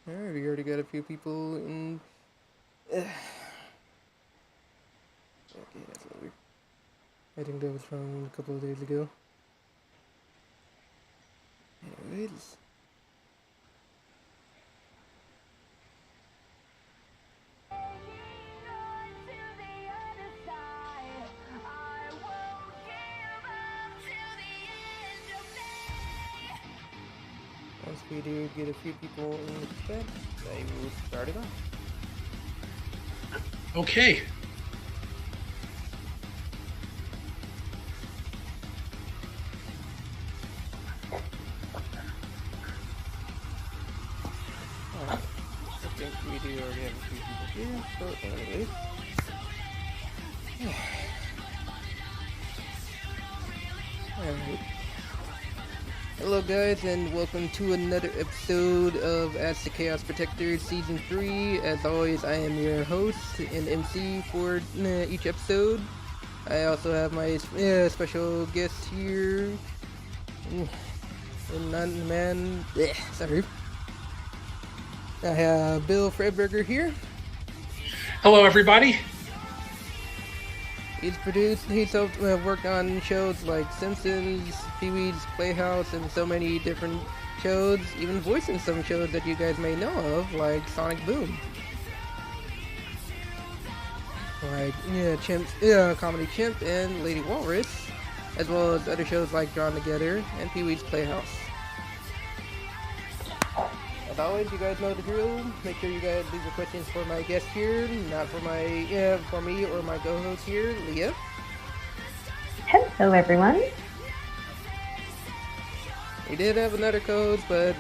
Alright, we already got a few people in. Okay, that's over. I think that was from a couple of days ago. Anyways. Once we do get a few people in the chat, I will start it off. Okay. Alright, I think we do already have a few people here, so anyways. Alright. Hello guys, and welcome to another episode of As the Chaos Protector Season 3. As always, I am your host and MC for each episode. I also have my special guest here. Sorry. I have Bill Freiberger here. Hello, everybody. He's worked on shows like Simpsons, Pee-wee's Playhouse, and so many different shows, even voicing some shows that you guys may know of, like Sonic Boom. Like, Comedy Chimp and Lady Walrus, as well as other shows like Drawn Together and Pee-wee's Playhouse. As always, you guys know the drill. Make sure you guys leave your questions for my guest here, not for for me or my co-host here, Leah. Hello, everyone. We did have another co-host, but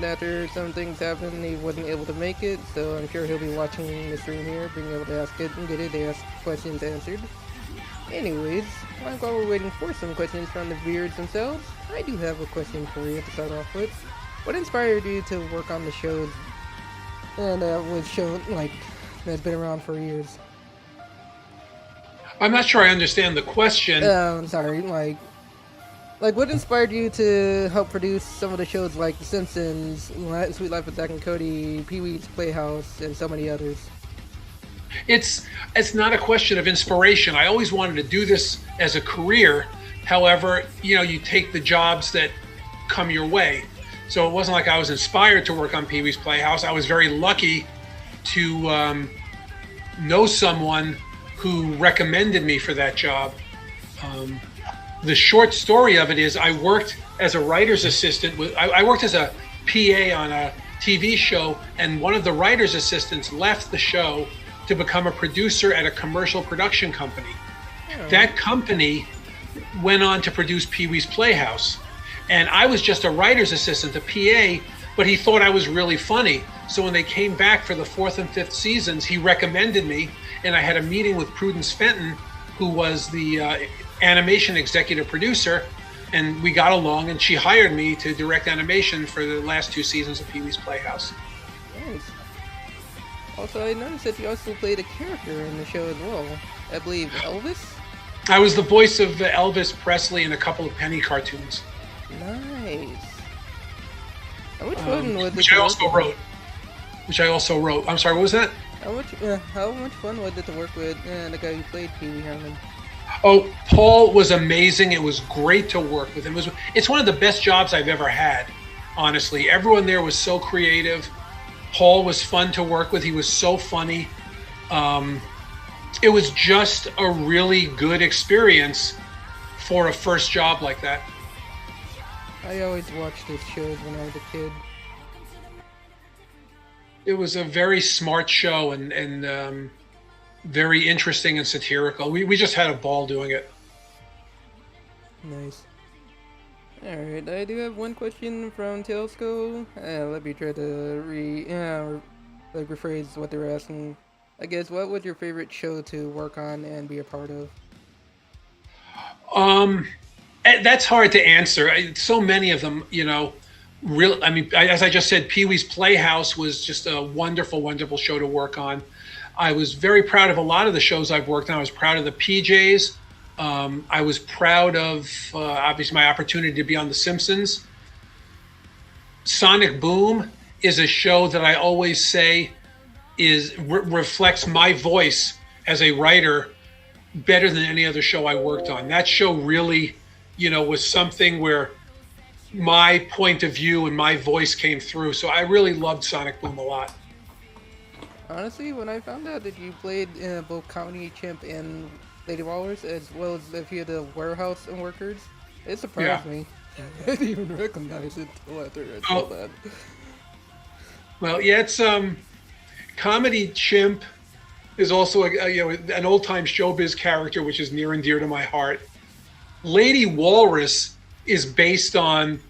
after some things happened, he wasn't able to make it. So I'm sure he'll be watching the stream here, being able to ask it and get his questions answered. Anyways, while we're waiting for some questions from the viewers themselves, I do have a question for you to start off with. What inspired you to work on the shows and was shown that's been around for years? I'm not sure I understand the question. I'm sorry. Like what inspired you to help produce some of the shows like The Simpsons, Sweet Life of Zack and Cody, Pee-wee's Playhouse, and so many others? It's not a question of inspiration. I always wanted to do this as a career. However, you take the jobs that come your way. So it wasn't like I was inspired to work on Pee-wee's Playhouse. I was very lucky to know someone who recommended me for that job. The short story of it is I worked as a writer's assistant. I worked as a PA on a TV show, and one of the writer's assistants left the show to become a producer at a commercial production company. Oh. That company went on to produce Pee-wee's Playhouse. And I was just a writer's assistant, a PA, but he thought I was really funny. So when they came back for the 4th and 5th seasons, he recommended me, and I had a meeting with Prudence Fenton, who was the animation executive producer, and we got along, and she hired me to direct animation for the last 2 seasons of Pee-wee's Playhouse. Nice. Also, I noticed that you also played a character in the show as well. I believe Elvis? I was the voice of Elvis Presley in a couple of Penny cartoons. Nice. And which one was which I also wrote. I'm sorry, what was that? How much fun was it to work with the guy who played Pee Wee Herman? Oh, Paul was amazing. It was great to work with him. It's one of the best jobs I've ever had, honestly. Everyone there was so creative. Paul was fun to work with. He was so funny. It was just a really good experience for a first job like that. I always watched his shows when I was a kid. It was a very smart show and very interesting and satirical. We just had a ball doing it. Nice. Alright, I do have one question from Tailsco. Let me try to rephrase what they were asking. I guess, what was your favorite show to work on and be a part of? That's hard to answer. So many of them, as I just said, Pee-wee's Playhouse was just a wonderful, wonderful show to work on. I was very proud of a lot of the shows I've worked on. I was proud of the PJs. I was proud of, obviously, my opportunity to be on The Simpsons. Sonic Boom is a show that I always say reflects my voice as a writer better than any other show I worked on. That show really, was something where my point of view and my voice came through. So I really loved Sonic Boom a lot. Honestly, when I found out that you played both Comedy Chimp and Lady Wallace, as well as a few of the warehouse workers, it surprised me. I didn't even recognize it until after I saw that. Well, yeah, it's Comedy Chimp is also an old-time showbiz character, which is near and dear to my heart. Lady Walrus is based on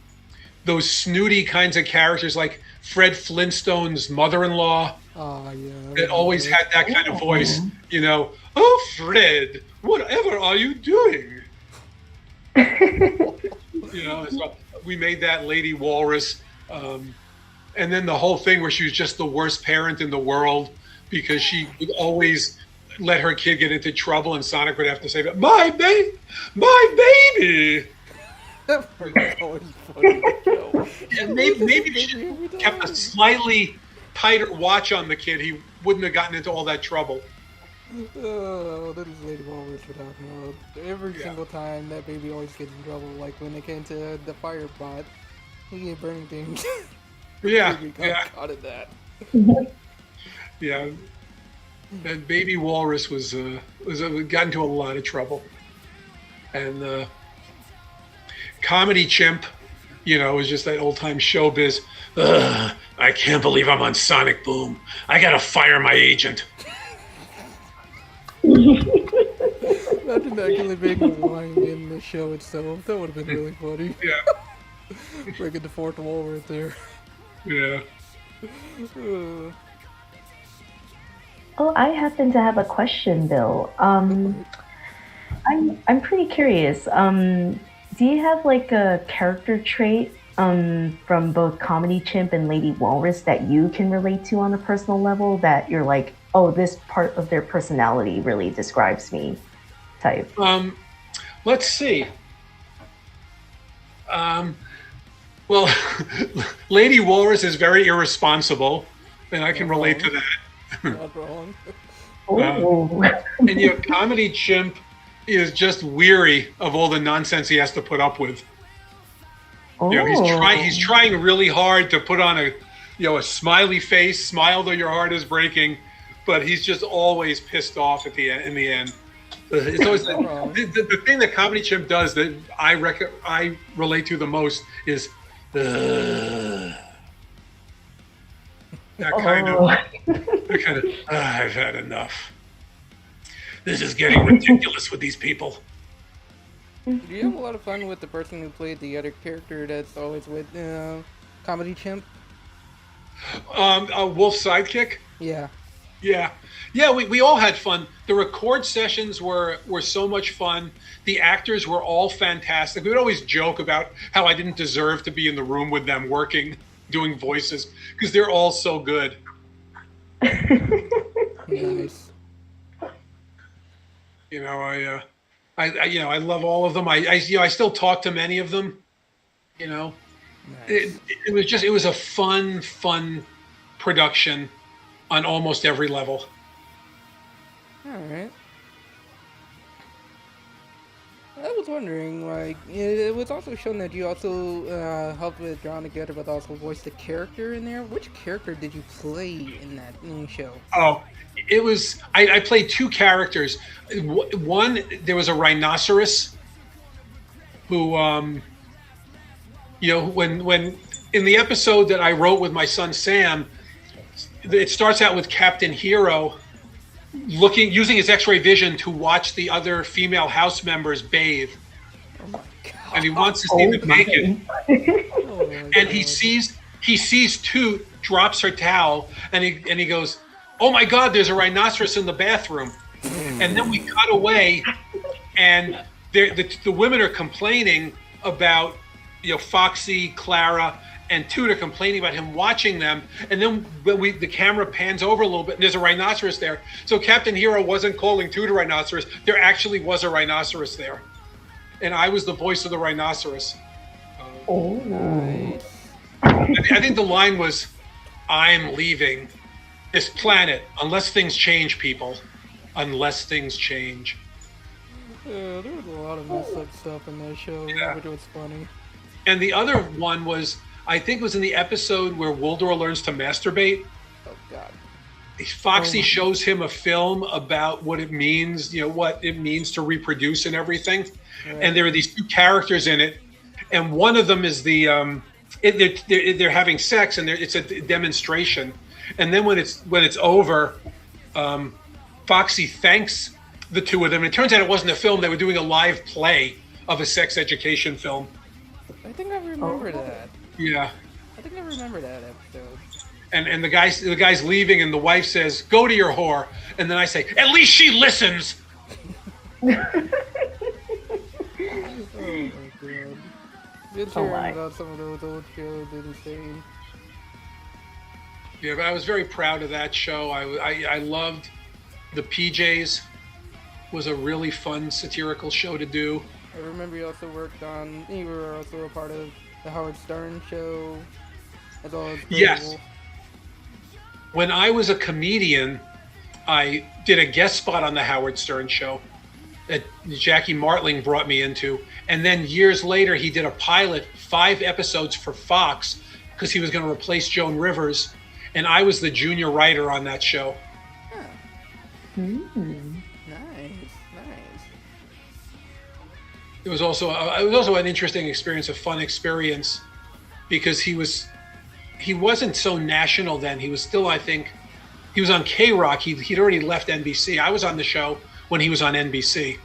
those snooty kinds of characters like Fred Flintstone's mother-in-law. Oh, yeah. That always had that kind of voice, Oh, Fred, whatever are you doing? So we made that Lady Walrus. And then the whole thing where she was just the worst parent in the world because she would always let her kid get into trouble and Sonic would have to say, my baby. That part was always funny. And maybe she kept a slightly tighter watch on the kid. He wouldn't have gotten into all that trouble. Oh, that is Lady Walrus without mode. Every single time that baby always gets in trouble, like when it came to the fire bot, he get burning things. Yeah, Caught at that. Yeah, that baby walrus was got into a lot of trouble, and Comedy Chimp, was just that old time showbiz. I can't believe I'm on Sonic Boom. I gotta fire my agent. Imagine actually being a line in the show itself. That would have been really funny. Yeah. Breaking the fourth wall right there. Yeah. Oh, I happen to have a question, Bill. I'm pretty curious. Do you have like a character trait from both Comedy Chimp and Lady Walrus that you can relate to on a personal level that you're like, oh, this part of their personality really describes me, type? Let's see. Well, Lady Walrus is very irresponsible, and I can relate to that. Not wrong. And Comedy Chimp is just weary of all the nonsense he has to put up with. He's trying really hard to put on a smiley face, smile though your heart is breaking, but he's just always pissed off in the end. It's always the thing that Comedy Chimp does that I relate to the most is that kind of I've had enough. This is getting ridiculous with these people. Do you have a lot of fun with the person who played the other character that's always with Comedy Chimp? Wolf's sidekick? Yeah. Yeah, we all had fun. The record sessions were so much fun. The actors were all fantastic. We would always joke about how I didn't deserve to be in the room with them working, doing voices, because they're all so good. Nice. I love all of them. I still talk to many of them. Nice. It was a fun production on almost every level. All right. I was wondering, it was also shown that you also helped with drawing together, but also voiced a character in there. Which character did you play in that new show? Oh, it was I played two characters. One, there was a rhinoceros who, when in the episode that I wrote with my son Sam, it starts out with Captain Hero using his X-ray vision to watch the other female house members bathe. Oh my God. And he wants to see them naked. And he sees Toot, drops her towel, and he goes, "Oh my God, there's a rhinoceros in the bathroom." And then we cut away, and the women are complaining about, Foxy, Clara, and Toot are complaining about him watching them. And then when the camera pans over a little bit, and there's a rhinoceros there. So Captain Hero wasn't calling Toot a rhinoceros. There actually was a rhinoceros there. And I was the voice of the rhinoceros. Oh, nice. I think the line was, I'm leaving this planet unless things change, people. Unless things change. Yeah, there was a lot of messed up stuff in that show, Yeah. which was funny. And the other one was, I think it was in the episode where Waldor learns to masturbate. Oh God. Foxy shows him a film about what it means, what it means to reproduce and everything. Right. And there are these two characters in it, and one of them is the they're having sex, and it's a demonstration. And then when it's over, Foxy thanks the two of them. And it turns out it wasn't a film; they were doing a live play of a sex education film. I think I remember that. Yeah. I think I remember that episode. And the guy's leaving, and the wife says, "Go to your whore." And then I say, "At least she listens." Oh my God. Just hearing about some of those old shows is insane. Yeah, but I was very proud of that show. I loved the PJs. Was a really fun satirical show to do. I remember you were also a part of the Howard Stern show, as well as Yes. When I was a comedian, I did a guest spot on the Howard Stern show that Jackie Martling brought me into. And then years later, he did a pilot, 5 episodes for Fox, because he was going to replace Joan Rivers. And I was the junior writer on that show. Huh. Nice. It was also an interesting experience, a fun experience, because he wasn't so national then. He was still, I think, he was on K-Rock. He'd already left NBC. I was on the show when he was on NBC,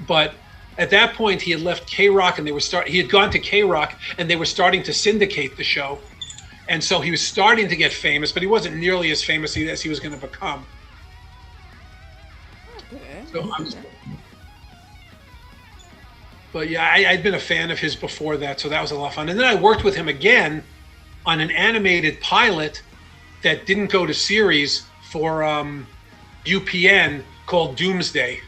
but at that point he had left K-Rock, and he had gone to K-Rock, and they were starting to syndicate the show, and so he was starting to get famous, but he wasn't nearly as famous as he was going to become. Okay. But yeah, I'd been a fan of his before that, so that was a lot of fun. And then I worked with him again on an animated pilot that didn't go to series for UPN called Doomsday.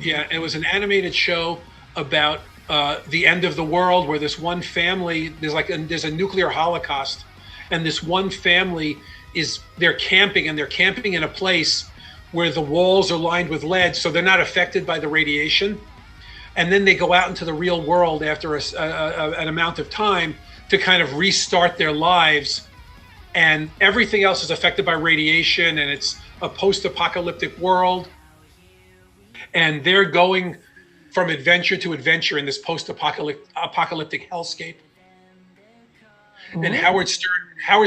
Yeah, it was an animated show about the end of the world, where this one family, there's a nuclear holocaust, and this one family they're camping in a place where the walls are lined with lead, so they're not affected by the radiation. And then they go out into the real world after an amount of time to kind of restart their lives. And everything else is affected by radiation, and it's a post-apocalyptic world. And they're going from adventure to adventure in this post-apocalyptic hellscape. Mm-hmm. And Howard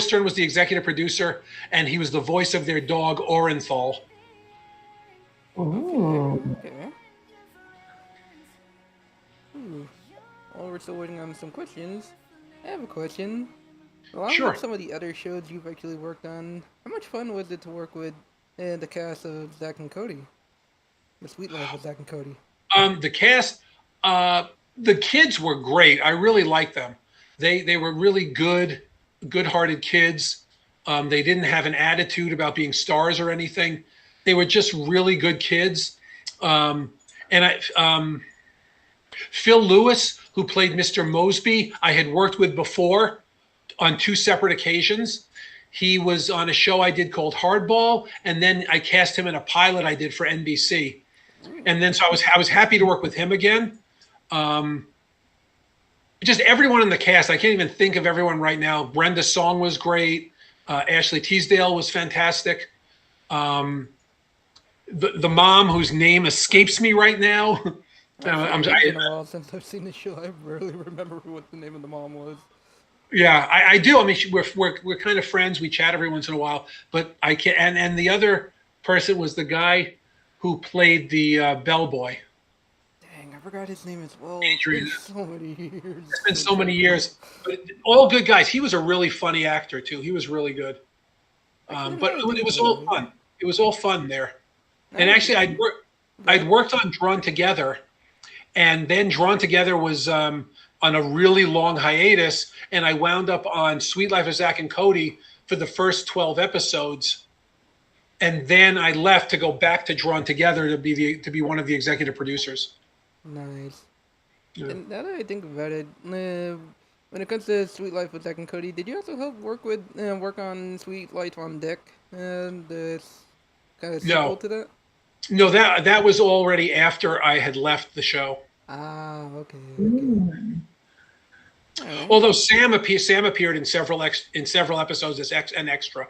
Stern was the executive producer, and he was the voice of their dog, Orenthal. Ooh. Okay. While we're still waiting on some questions, I have a question. Along Sure. with some of the other shows you've actually worked on, how much fun was it to work with the cast of Zack and Cody? The Sweet Life of Zack and Cody. The cast, the kids were great. I really liked them. They were really good-hearted kids. They didn't have an attitude about being stars or anything. They were just really good kids. Phil Lewis, who played Mr. Mosby, I had worked with before on 2 separate occasions. He was on a show I did called Hardball, and then I cast him in a pilot I did for NBC. And then so I was happy to work with him again. Just everyone in the cast, I can't even think of everyone right now. Brenda Song was great. Ashley Teasdale was fantastic. The mom, whose name escapes me right now. It's been a while since I've seen the show. I rarely remember what the name of the mom was. Yeah, I do. I mean, we're kind of friends. We chat every once in a while, but I can't. And the other person was the guy who played the bellboy. Dang, I forgot his name as well. Adrian. It's been so many years. It's been so many years. But all good guys. He was a really funny actor too. He was really good. But it was all fun. It was all fun there. And actually, I'd worked on Drawn Together, and then Drawn Together was on a really long hiatus, and I wound up on Sweet Life of Zack and Cody for the first 12 episodes, and then I left to go back to Drawn Together to be one of the executive producers. Nice. Yeah. And now that I think about it, When it comes to Sweet Life with Zack and Cody, did you also help work on Sweet Life on Deck and the kind of sequel No, to that? no, that was already after I had left the show. Ah, okay, okay. Mm. All right. Although Sam appeared in several episodes as an extra.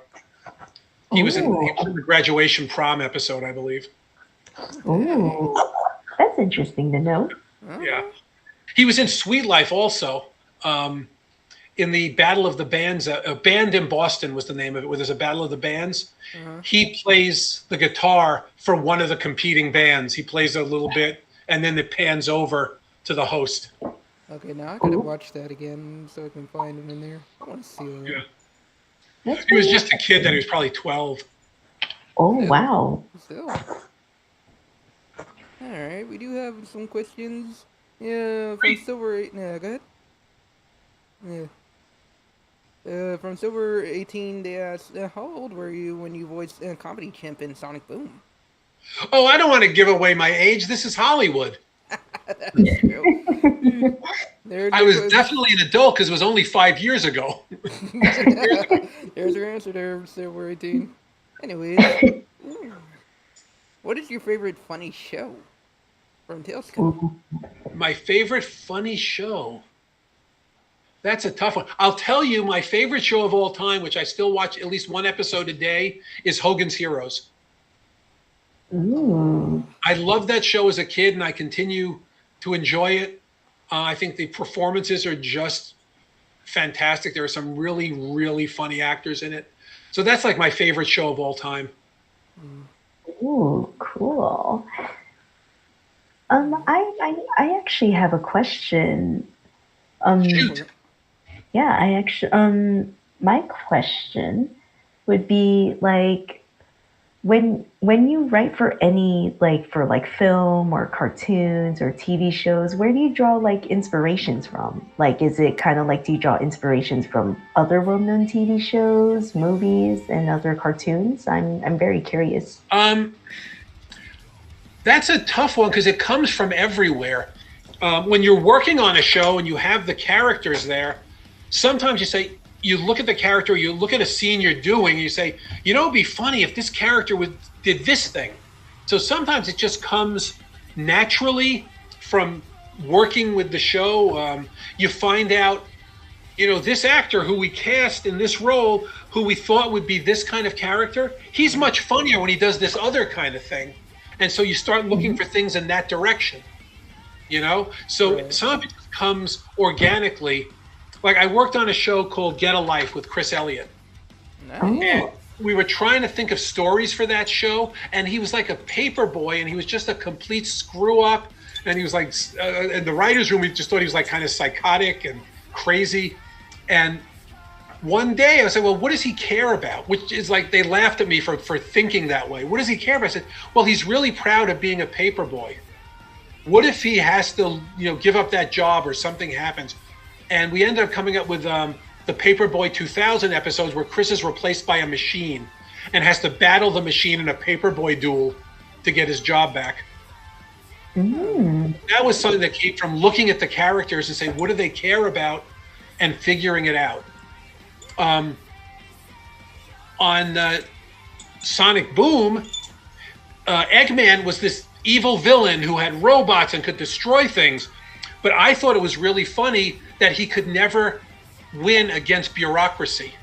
He was in the graduation prom episode, I believe. Ooh, that's interesting to know. Yeah, he was in Sweet Life also. In the Battle of the Bands, a band in Boston was the name of it, where there's a Battle of the Bands. He plays the guitar for one of the competing bands. He plays a little bit, and then it pans over to the host. Okay, now I gotta watch that again so I can find him in there. I want to see that. Yeah. He was just a kid then. He was probably 12. Oh, wow. Still. Alright, we do have some questions. Yeah, from Silver 8. Yeah, go ahead. Yeah. From Silver 18, they asked, how old were you when you voiced Comedy Chimp in Sonic Boom? Oh, I don't want to give away my age. This is Hollywood. That's true. I was definitely an adult because it was only 5 years ago. There's your answer there, Silver 18. Anyways, what is your favorite funny show from Tales Come? My favorite funny show? That's a tough one. I'll tell you, my favorite show of all time, which I still watch at least one episode a day, is Hogan's Heroes. Ooh. I loved that show as a kid, and I continue to enjoy it. I think the performances are just fantastic. There are some really, really funny actors in it. So that's like my favorite show of all time. Ooh, cool. I actually have a question. Shoot. Yeah, I actually my question would be like when you write for any for film or cartoons or TV shows, where do you draw like inspirations from? Like, is it kind of like, do you draw inspirations from other well-known TV shows, movies, and other cartoons? I'm very curious. That's a tough one because it comes from everywhere. When you're working on a show and you have the characters there, sometimes you look at the character, you look at a scene you're doing, and you say, it'd be funny if this character did this thing. So sometimes it just comes naturally from working with the show. You find out, this actor who we cast in this role, who we thought would be this kind of character, he's much funnier when he does this other kind of thing. And so you start looking for things in that direction, So some of it comes organically. Like, I worked on a show called Get a Life with Chris Elliott. Nice. And we were trying to think of stories for that show, and he was like a paper boy, and he was just a complete screw up. And he was like, in the writer's room, we just thought he was like kind of psychotic and crazy. And one day I said, well, what does he care about? Which is like, they laughed at me for thinking that way. What does he care about? I said, well, he's really proud of being a paper boy. What if he has to, give up that job or something happens? And we ended up coming up with the Paperboy 2000 episodes where Chris is replaced by a machine and has to battle the machine in a Paperboy duel to get his job back. That was something that came from looking at the characters and saying, what do they care about, and figuring it out. On Sonic Boom, Eggman was this evil villain who had robots and could destroy things. But I thought it was really funny that he could never win against bureaucracy.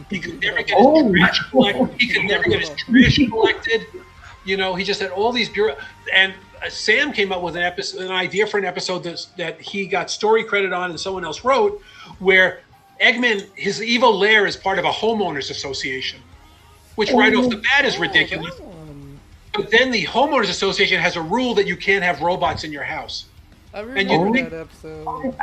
He could never get his trash collected. He could never get his trash collected. He just had all these and Sam came up with an idea for an episode that he got story credit on and someone else wrote, where Eggman, his evil lair is part of a homeowners association, which right off the bat is ridiculous. But then the homeowners association has a rule that you can't have robots in your house. I remember that episode.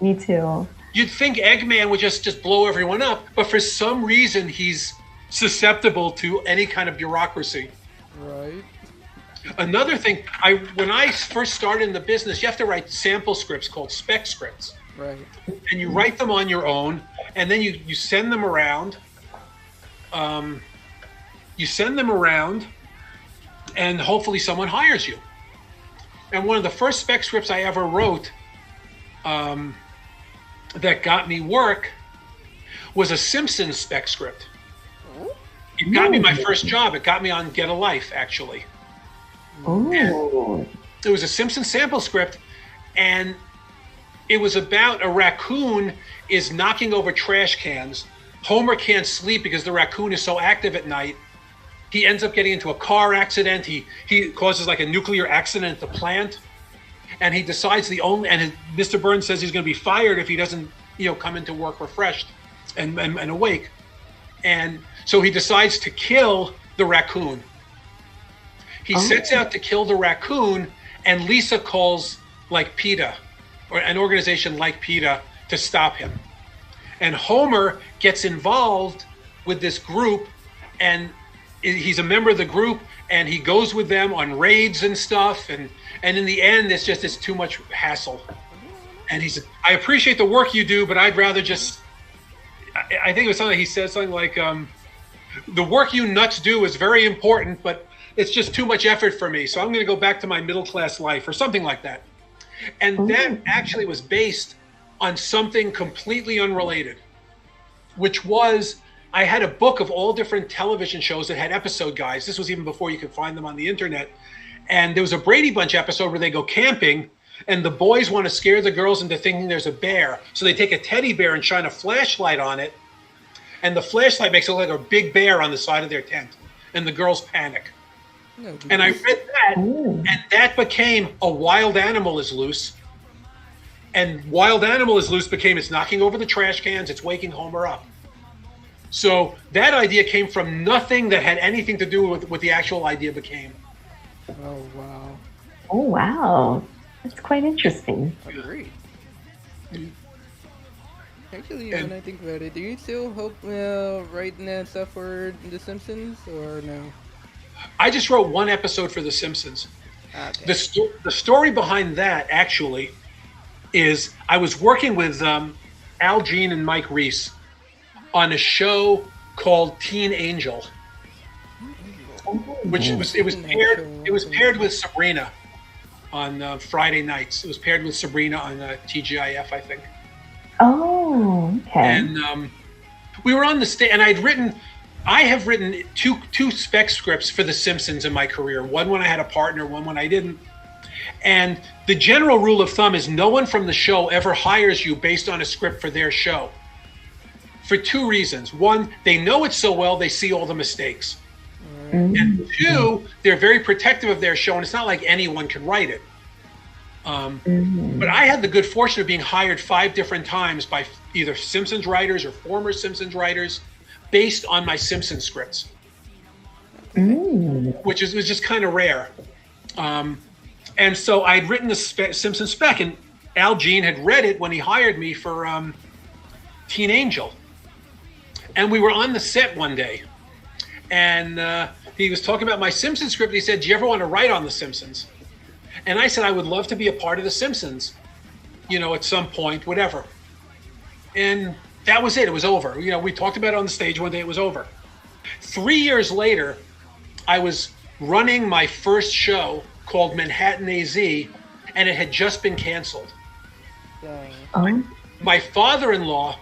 Me too. You'd think Eggman would just blow everyone up, but for some reason he's susceptible to any kind of bureaucracy. Right. Another thing, when I first started in the business, you have to write sample scripts called spec scripts. Right. And you write them on your own, and then you send them around. And hopefully someone hires you. And one of the first spec scripts I ever wrote, that got me work was a Simpsons spec script. It got me my first job. It got me on Get a Life, actually. Oh. It was a Simpsons sample script, and it was about a raccoon is knocking over trash cans. Homer can't sleep because the raccoon is so active at night. He ends up getting into a car accident. He causes like a nuclear accident at the plant, and he decides Mr. Burns says he's going to be fired if he doesn't, come into work refreshed and awake. And so he decides to kill the raccoon. He sets out to kill the raccoon, and Lisa calls like PETA, or an organization like PETA, to stop him. And Homer gets involved with this group, and he's a member of the group, and he goes with them on raids and stuff. And in the end, it's too much hassle. And he said, I appreciate the work you do, but I'd rather just, I think it was something he said, something like, the work you nuts do is very important, but it's just too much effort for me. So I'm going to go back to my middle class life, or something like that. And that actually was based on something completely unrelated, which was, I had a book of all different television shows that had episode guides. This was even before you could find them on the internet. And there was a Brady Bunch episode where they go camping, and the boys want to scare the girls into thinking there's a bear. So they take a teddy bear and shine a flashlight on it, and the flashlight makes it look like a big bear on the side of their tent, and the girls panic. And I read that, and that became A Wild Animal is Loose. And Wild Animal is Loose became it's knocking over the trash cans, it's waking Homer up. So that idea came from nothing that had anything to do with what the actual idea became. Oh, wow. Oh, wow. That's quite interesting. Agreed. Actually, when I think about it, do you still hope writing that stuff for The Simpsons, or no? I just wrote one episode for The Simpsons. Okay. The story behind that, actually, is I was working with Al Jean and Mike Reese on a show called Teen Angel, which it was paired with Sabrina on Friday nights. It was paired with Sabrina on TGIF, I think. Oh, okay. And we were on the stage, and I have written two spec scripts for The Simpsons in my career. One when I had a partner, one when I didn't. And the general rule of thumb is no one from the show ever hires you based on a script for their show. For two reasons. One, they know it so well, they see all the mistakes. And two, they're very protective of their show, and it's not like anyone can write it. But I had the good fortune of being hired 5 different times by either Simpsons writers or former Simpsons writers based on my Simpsons scripts, which was just kind of rare. And so I'd written the Simpsons spec, and Al Jean had read it when he hired me for Teen Angel. And we were on the set one day, and he was talking about my Simpsons script. He said, do you ever want to write on The Simpsons? And I said, I would love to be a part of The Simpsons, at some point, whatever. And that was it. It was over. We talked about it on the stage one day. It was over. 3 years later, I was running my first show called Manhattan AZ, and it had just been canceled. My father-in-law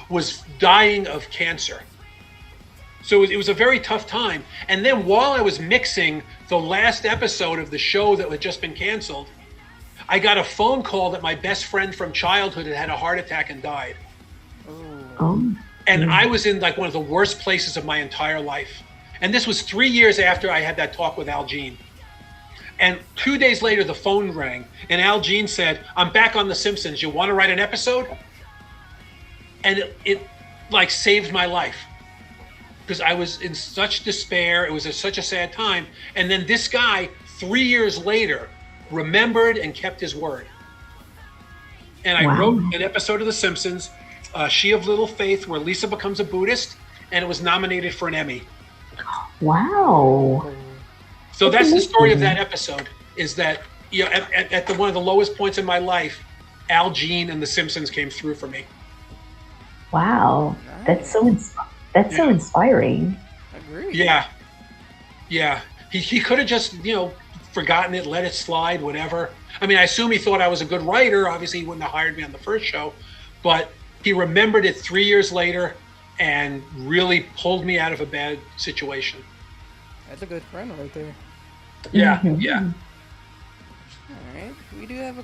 was dying of cancer. So it was a very tough time. And then while I was mixing the last episode of the show that had just been canceled, I got a phone call that my best friend from childhood had a heart attack and died. And I was in like one of the worst places of my entire life. And this was 3 years after I had that talk with Al Jean. And 2 days later, the phone rang, and Al Jean said, I'm back on The Simpsons. You want to write an episode? And it like saved my life, because I was in such despair. It was such a sad time. And then this guy, 3 years later, remembered and kept his word. And I wrote an episode of The Simpsons, She of Little Faith, where Lisa becomes a Buddhist, and it was nominated for an Emmy. Wow. So that's the story of that episode, is that at one of the lowest points in my life, Al Jean and The Simpsons came through for me. Wow. That's so inspiring. Agreed. Yeah. He could have just, forgotten it, let it slide, whatever. I mean, I assume he thought I was a good writer. Obviously, he wouldn't have hired me on the first show. but he remembered it 3 years later and really pulled me out of a bad situation. That's a good friend right there. Yeah, Mhm. yeah. Alright, we do have a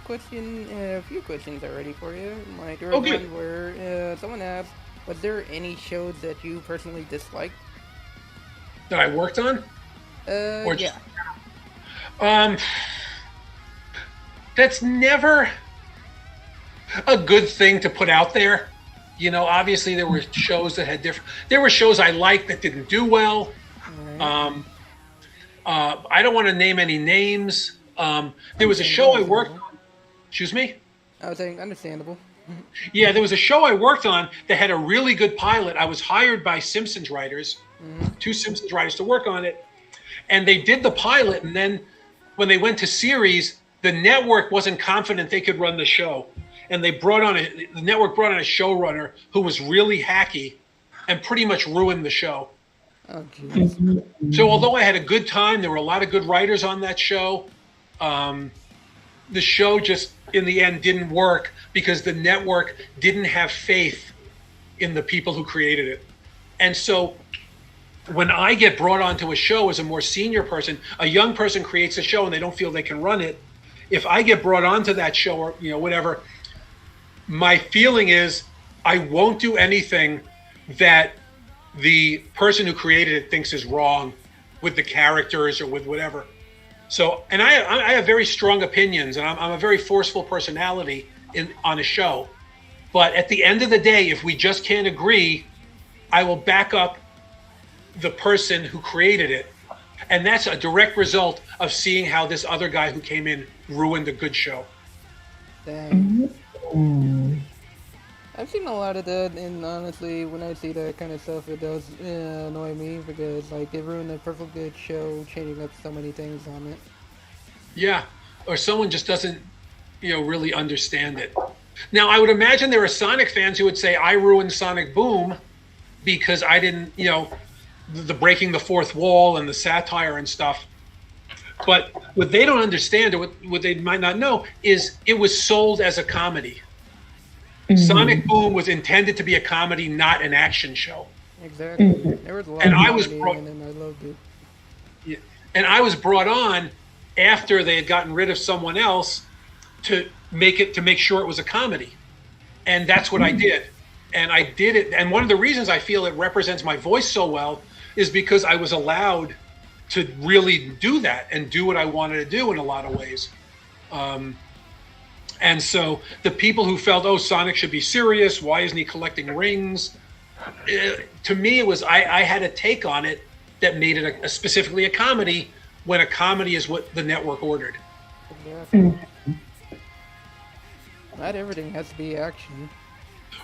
few questions already for you. Like, there was Okay. one where someone asked, was there any shows that you personally disliked? That I worked on? Or Yeah. That's never a good thing to put out there. You know, obviously there were shows that had there were shows I liked that didn't do well. Alright. I don't want to name any names. There was a show I worked on. Excuse me? I was saying, understandable. Yeah, there was a show I worked on that had a really good pilot. I was hired by Simpsons writers, 2 Simpsons writers, to work on it. And they did the pilot, and then when they went to series, the network wasn't confident they could run the show. And the network brought on a showrunner who was really hacky and pretty much ruined the show. Oh, jeez. So although I had a good time, there were a lot of good writers on that show. The show just, in the end, didn't work because the network didn't have faith in the people who created it. And so when I get brought onto a show as a more senior person, a young person creates a show and they don't feel they can run it. If I get brought onto that show or, you know, whatever, my feeling is I won't do anything that the person who created it thinks is wrong with the characters or with whatever. So, and I have very strong opinions, and I'm a very forceful personality on a show. But at the end of the day, if we just can't agree, I will back up the person who created it. And that's a direct result of seeing how this other guy who came in ruined a good show. Dang. I've seen a lot of that, and honestly, when I see that kind of stuff, it does annoy me because, like, it ruined a perfect good show, changing up so many things on it. Yeah, or someone just doesn't, you know, really understand it. Now, I would imagine there are Sonic fans who would say, I ruined Sonic Boom because I didn't, you know, the breaking the fourth wall and the satire and stuff. But what they don't understand, or what they might not know, is it was sold as a comedy. Sonic Boom was intended to be a comedy, not an action show. Exactly. There was a lot And of I was comedy in it, and I loved it. Yeah. And I was brought on after they had gotten rid of someone else to make sure it was a comedy. And that's what I did. And I did it. And one of the reasons I feel it represents my voice so well is because I was allowed to really do that and do what I wanted to do in a lot of ways. And so the people who felt, oh, Sonic should be serious, why isn't he collecting rings? To me, it was I had a take on it that made it specifically a comedy, when a comedy is what the network ordered. Exactly. Not everything has to be action.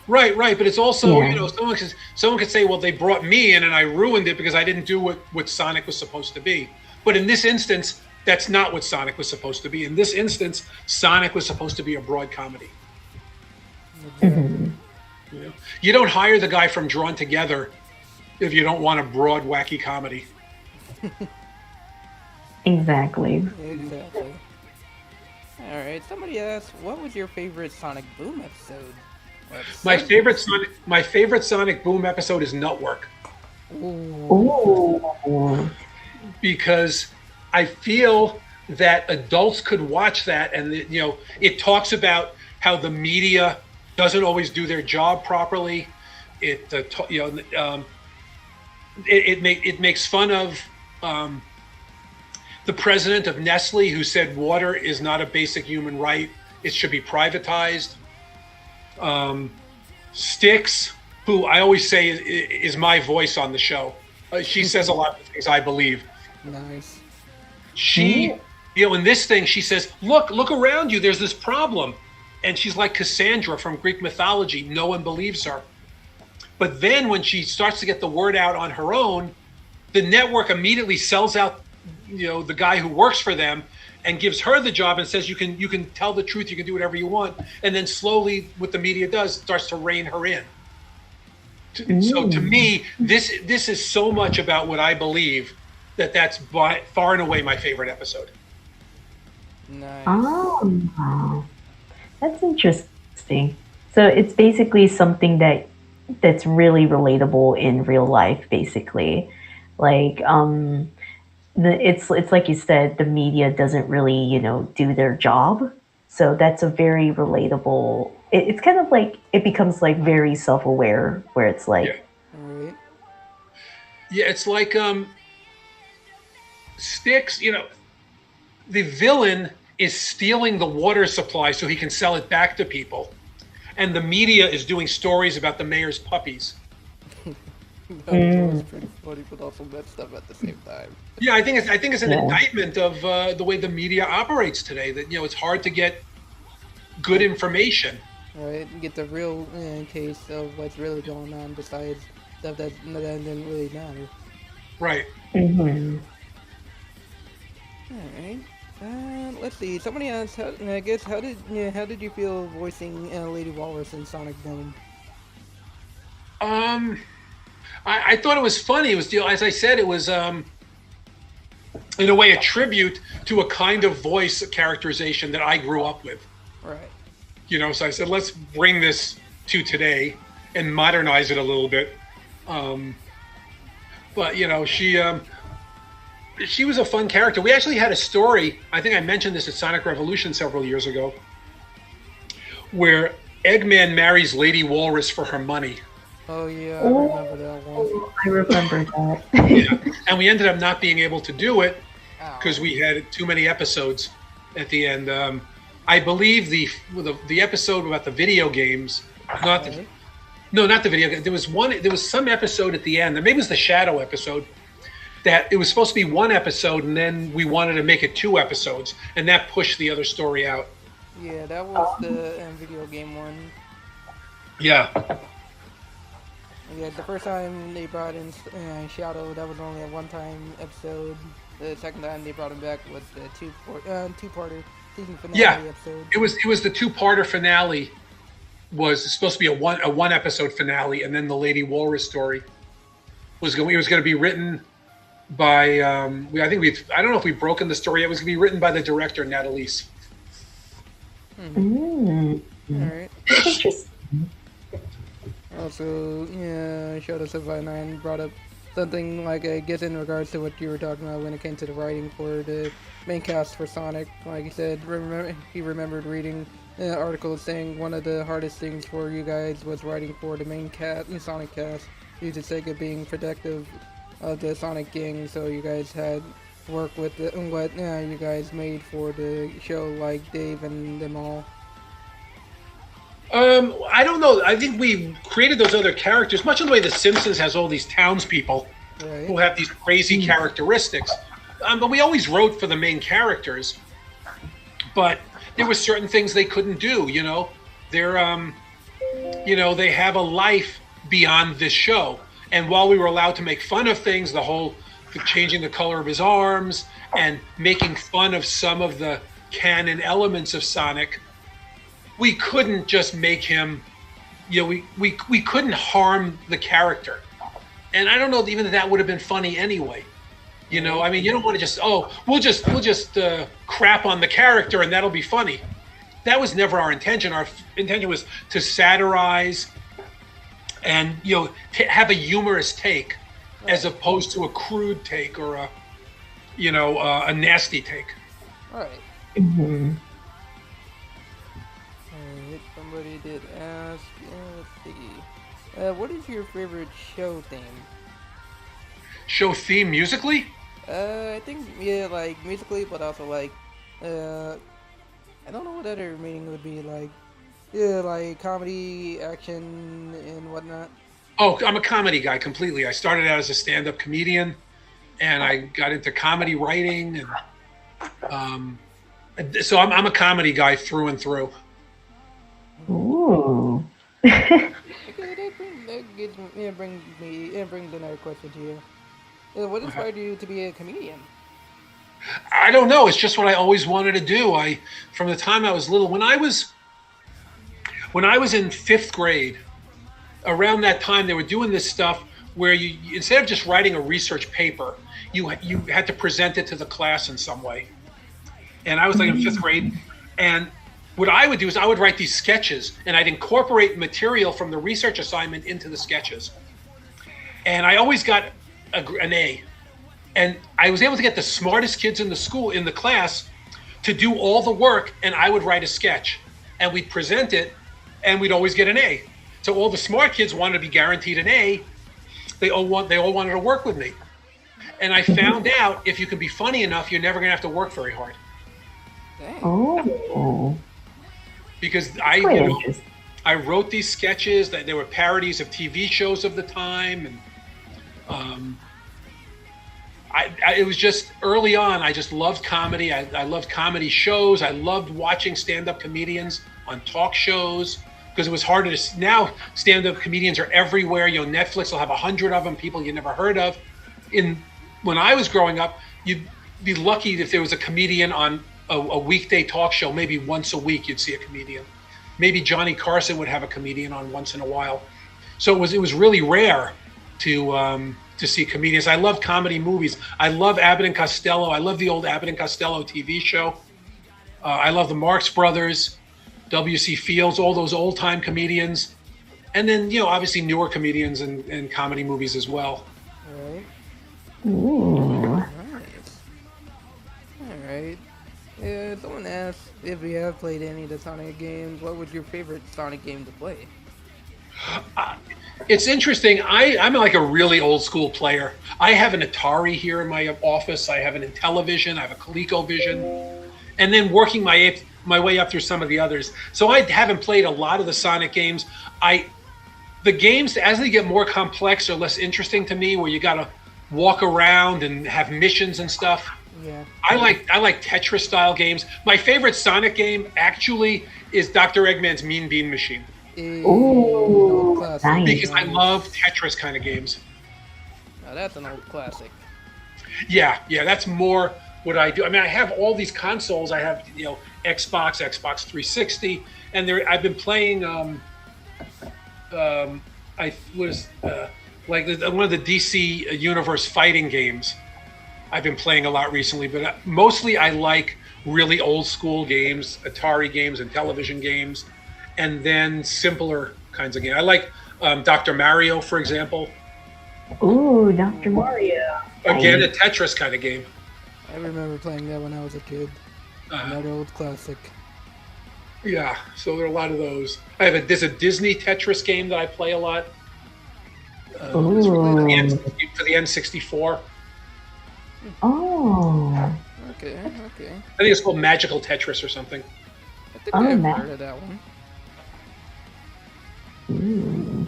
Right, but it's also, you know, someone could say, well, they brought me in and I ruined it because I didn't do what Sonic was supposed to be. But in this instance, that's not what Sonic was supposed to be. In this instance, Sonic was supposed to be a broad comedy. Exactly. You know? You don't hire the guy from Drawn Together if you don't want a broad, wacky comedy. Exactly. Exactly. Alright, somebody asked, what was your favorite Sonic Boom episode? My favorite Sonic Boom episode is Nutwork. Ooh. Because I feel that adults could watch that, and you know, it talks about how the media doesn't always do their job properly. It makes fun of the president of Nestle, who said water is not a basic human right; it should be privatized. Styx, who I always say is my voice on the show. She says a lot of things I believe. Nice. She, you know, in this thing, she says, look around you, there's this problem. And she's like Cassandra from Greek mythology. No one believes her. But then when she starts to get the word out on her own, the network immediately sells out, you know, the guy who works for them and gives her the job and says, you can tell the truth, you can do whatever you want. And then slowly, what the media does, starts to rein her in. So to me, this is so much about what I believe that's far and away my favorite episode. Nice. Oh, that's interesting. So it's basically something that's really relatable in real life, basically. Like it's like you said, the media doesn't really, do their job. So that's a very relatable. It's kind of like it becomes like very self-aware, where it's Yeah. like, Alright. Yeah, it's like Styx, the villain is stealing the water supply so he can sell it back to people. And the media is doing stories about the mayor's puppies. That was pretty funny, but also messed up at the same time. Yeah, I think it's an Yeah. indictment of the way the media operates today. That it's hard to get good information. Right? Get the real case of what's really going on besides stuff that didn't really matter. Right. hmm Alright. Let's see. Somebody else. I guess how did you feel voicing Lady Wallace in Sonic Boom? I thought it was funny. It was, as I said, it was in a way a tribute to a kind of voice characterization that I grew up with. Right. So I said, let's bring this to today and modernize it a little bit. But she was a fun character. We actually had a story. I think I mentioned this at Sonic Revolution several years ago, where Eggman marries Lady Walrus for her money. Oh yeah, I remember that one. I remember that. Yeah. And we ended up not being able to do it because Ow. we had too many episodes at the end. I believe the episode about the video games, not the, Right. no, not the video game. There was some episode at the end, maybe it was the Shadow episode, that it was supposed to be one episode, and then we wanted to make it 2 episodes, and that pushed the other story out. Yeah, that was the video game one. Yeah. Yeah, the first time they brought in Shadow, that was only a one-time episode. The second time they brought him back was the two-parter season finale Yeah. episode. It was the 2-parter finale. Was supposed to be a one episode finale, and then the Lady Walrus story was going to be written by I don't know if we've broken the story yet. It was going to be written by the director Nathalise. Alright. Interesting. Also, yeah, Shadow 759 brought up something like, I guess, in regards to what you were talking about when it came to the writing for the main cast for Sonic. Like he said, he remembered reading articles saying one of the hardest things for you guys was writing for the main Sonic cast, due to Sega being protective of the Sonic gang, so you guys had to work with what you guys made for the show, like Dave and them all. I don't know. I think we created those other characters, much in the way the Simpsons has all these townspeople Right. who have these crazy characteristics. But we always wrote for the main characters. But there were certain things they couldn't do. They're they have a life beyond this show. And while we were allowed to make fun of things, the changing the color of his arms and making fun of some of the canon elements of Sonic, we couldn't just make him, we couldn't harm the character. And I don't know if that would have been funny anyway. You don't want to just, we'll just crap on the character and that'll be funny. That was never our intention. Our intention was to satirize and, have a humorous take as opposed to a crude take or a nasty take. Right. Mm-hmm. Alright, somebody did ask, let's see. What is your favorite show theme? Show theme musically? I think, yeah, like, musically, but also, like, I don't know what other meaning would be, like, yeah, like, comedy, action, and whatnot. Oh, I'm a comedy guy completely. I started out as a stand-up comedian, and I got into comedy writing, and so I'm a comedy guy through and through. Ooh. Okay, brings another question to you. What inspired you to be a comedian? I don't know. It's just what I always wanted to do. From the time I was little, when I was in 5th grade, around that time they were doing this stuff where you instead of just writing a research paper, you had to present it to the class in some way. And I was like in 5th grade, and what I would do is I would write these sketches, and I'd incorporate material from the research assignment into the sketches. And I always got an A. And I was able to get the smartest kids in the class to do all the work, and I would write a sketch. And we'd present it, and we'd always get an A. So all the smart kids wanted to be guaranteed an A. They all wanted to work with me. And I found out if you can be funny enough, you're never going to have to work very hard. Dang. Oh. Because I wrote these sketches that they were parodies of TV shows of the time, and it was just early on. I just loved comedy. I loved comedy shows. I loved watching stand-up comedians on talk shows because it was harder to. Now stand-up comedians are everywhere. Netflix will have 100 of them. People you never heard of. When I was growing up, you'd be lucky if there was a comedian on a weekday talk show. Maybe once a week you'd see a comedian. Maybe Johnny Carson would have a comedian on once in a while. So it was really rare to see comedians. I love comedy movies. I love Abbott and Costello. I love the old Abbott and Costello TV show. I love the Marx Brothers, W.C. Fields, all those old time comedians, and then obviously newer comedians and comedy movies as well. All right. Ooh. Nice. All right. Someone asked if you have played any of the Sonic games. What was your favorite Sonic game to play? It's interesting. I'm like a really old school player. I have an Atari here in my office. I have an Intellivision. I have a ColecoVision, and then working my way up through some of the others. So I haven't played a lot of the Sonic games. The games as they get more complex are less interesting to me. Where you got to walk around and have missions and stuff. Yeah. I like Tetris style games. My favorite Sonic game actually is Dr. Eggman's Mean Bean Machine. Ooh, nice. Because I love Tetris kind of games. Now that's an old classic. Yeah, that's more what I do. I mean, I have all these consoles. I have Xbox 360, and I've been playing. Like one of the DC Universe fighting games. I've been playing a lot recently, but mostly I like really old school games, Atari games and television games, and then simpler kinds of games. I like Dr. Mario, for example. Ooh, Dr. Mario. Again, a Tetris kind of game. I remember playing that when I was a kid. Another old classic. Yeah, so there are a lot of those. There's a Disney Tetris game that I play a lot. For the N64. Oh. Okay. I think it's called Magical Tetris or something. I think I've heard of that one. Ooh.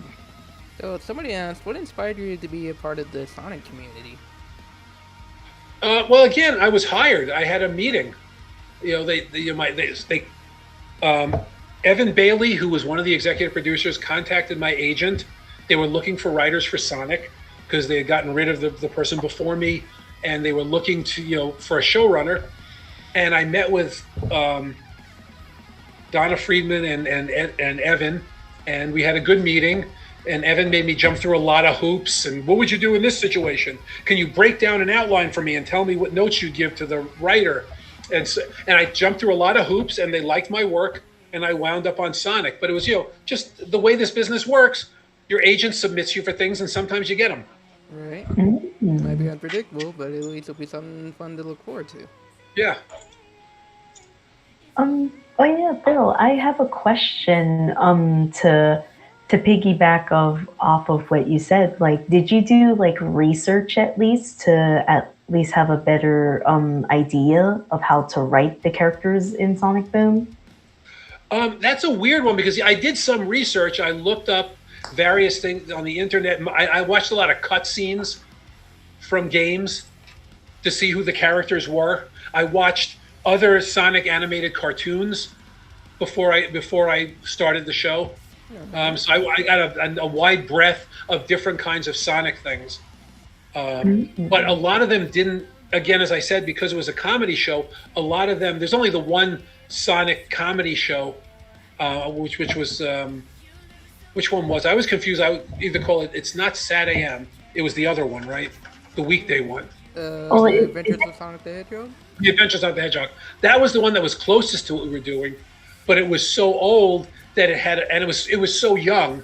So somebody asked, what inspired you to be a part of the Sonic community? Well, again, I was hired. I had a meeting. Evan Bailey, who was one of the executive producers, contacted my agent. They were looking for writers for Sonic because they had gotten rid of the person before me, and they were looking to for a showrunner. And I met with Donna Friedman and Evan, and we had a good meeting. And Evan made me jump through a lot of hoops. And what would you do in this situation? Can you break down an outline for me and tell me what notes you give to the writer? And I jumped through a lot of hoops, and they liked my work, and I wound up on Sonic. But it was just the way this business works. Your agent submits you for things, and sometimes you get them. Right. Mm-hmm. Might be unpredictable, but at least it'll be something fun to look forward to. Yeah. Oh yeah, Bill. I have a question. To piggyback off of what you said, like, did you do research at least to have a better idea of how to write the characters in Sonic Boom? That's a weird one because I did some research. I looked up various things on the internet. I watched a lot of cutscenes from games to see who the characters were. I watched other Sonic animated cartoons before I started the show. So I got a wide breadth of different kinds of Sonic things. But a lot of them didn't, again, as I said, because it was a comedy show, a lot of them, there's only the one Sonic comedy show, which was, which one was? I was confused. I would either call it, it's not Sat AM. It was the other one, right? The weekday one. The Adventures of Sonic the Hedgehog? The Adventures of the Hedgehog. That was the one that was closest to what we were doing. but it was so old that it was so young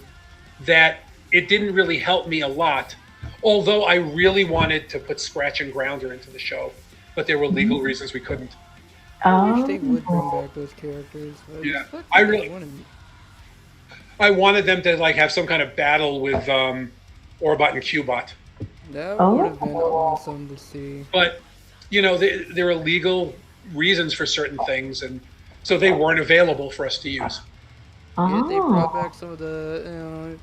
that it didn't really help me a lot. Although I really wanted to put Scratch and Grounder into the show, but there were legal reasons we couldn't. I wish they would bring back those characters. Yeah, I wanted them to like have some kind of battle with Orbot and Cubot. That would have been awesome to see. But there are legal reasons for certain things, and so they weren't available for us to use. Yeah, they brought back some of the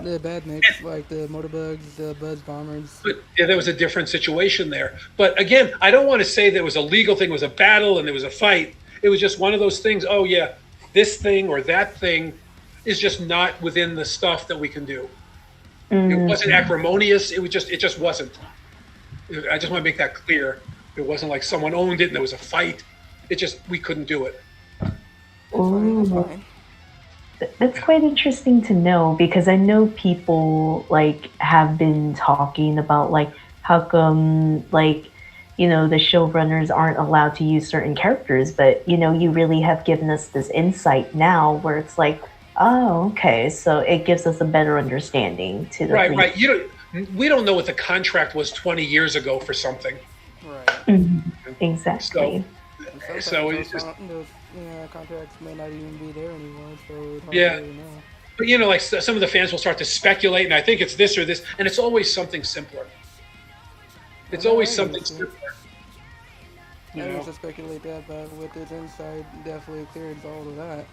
badniks, like the Motorbugs, the Buzz Bombers. But yeah, there was a different situation there. But again, I don't want to say there was a legal thing, it was a battle, and there was a fight. It was just one of those things, oh yeah, this thing or that thing is just not within the stuff that we can do. It wasn't acrimonious, it just wasn't. I just want to make that clear. It wasn't like someone owned it and there was a fight. We couldn't do it. That's fine. That's quite interesting to know, because I know people like have been talking about like how come like the showrunners aren't allowed to use certain characters, but you really have given us this insight now where it's like, oh, okay, so it gives us a better understanding to the right. We don't know what the contract was 20 years ago for something. Right. Exactly. So it's just, those contracts may not even be there anymore. So it's hard yeah. to really know. But like some of the fans will start to speculate, and I think it's this or this, and it's always something simpler. It's always something simpler. I used to speculate that, but with this insight, definitely clears all of that.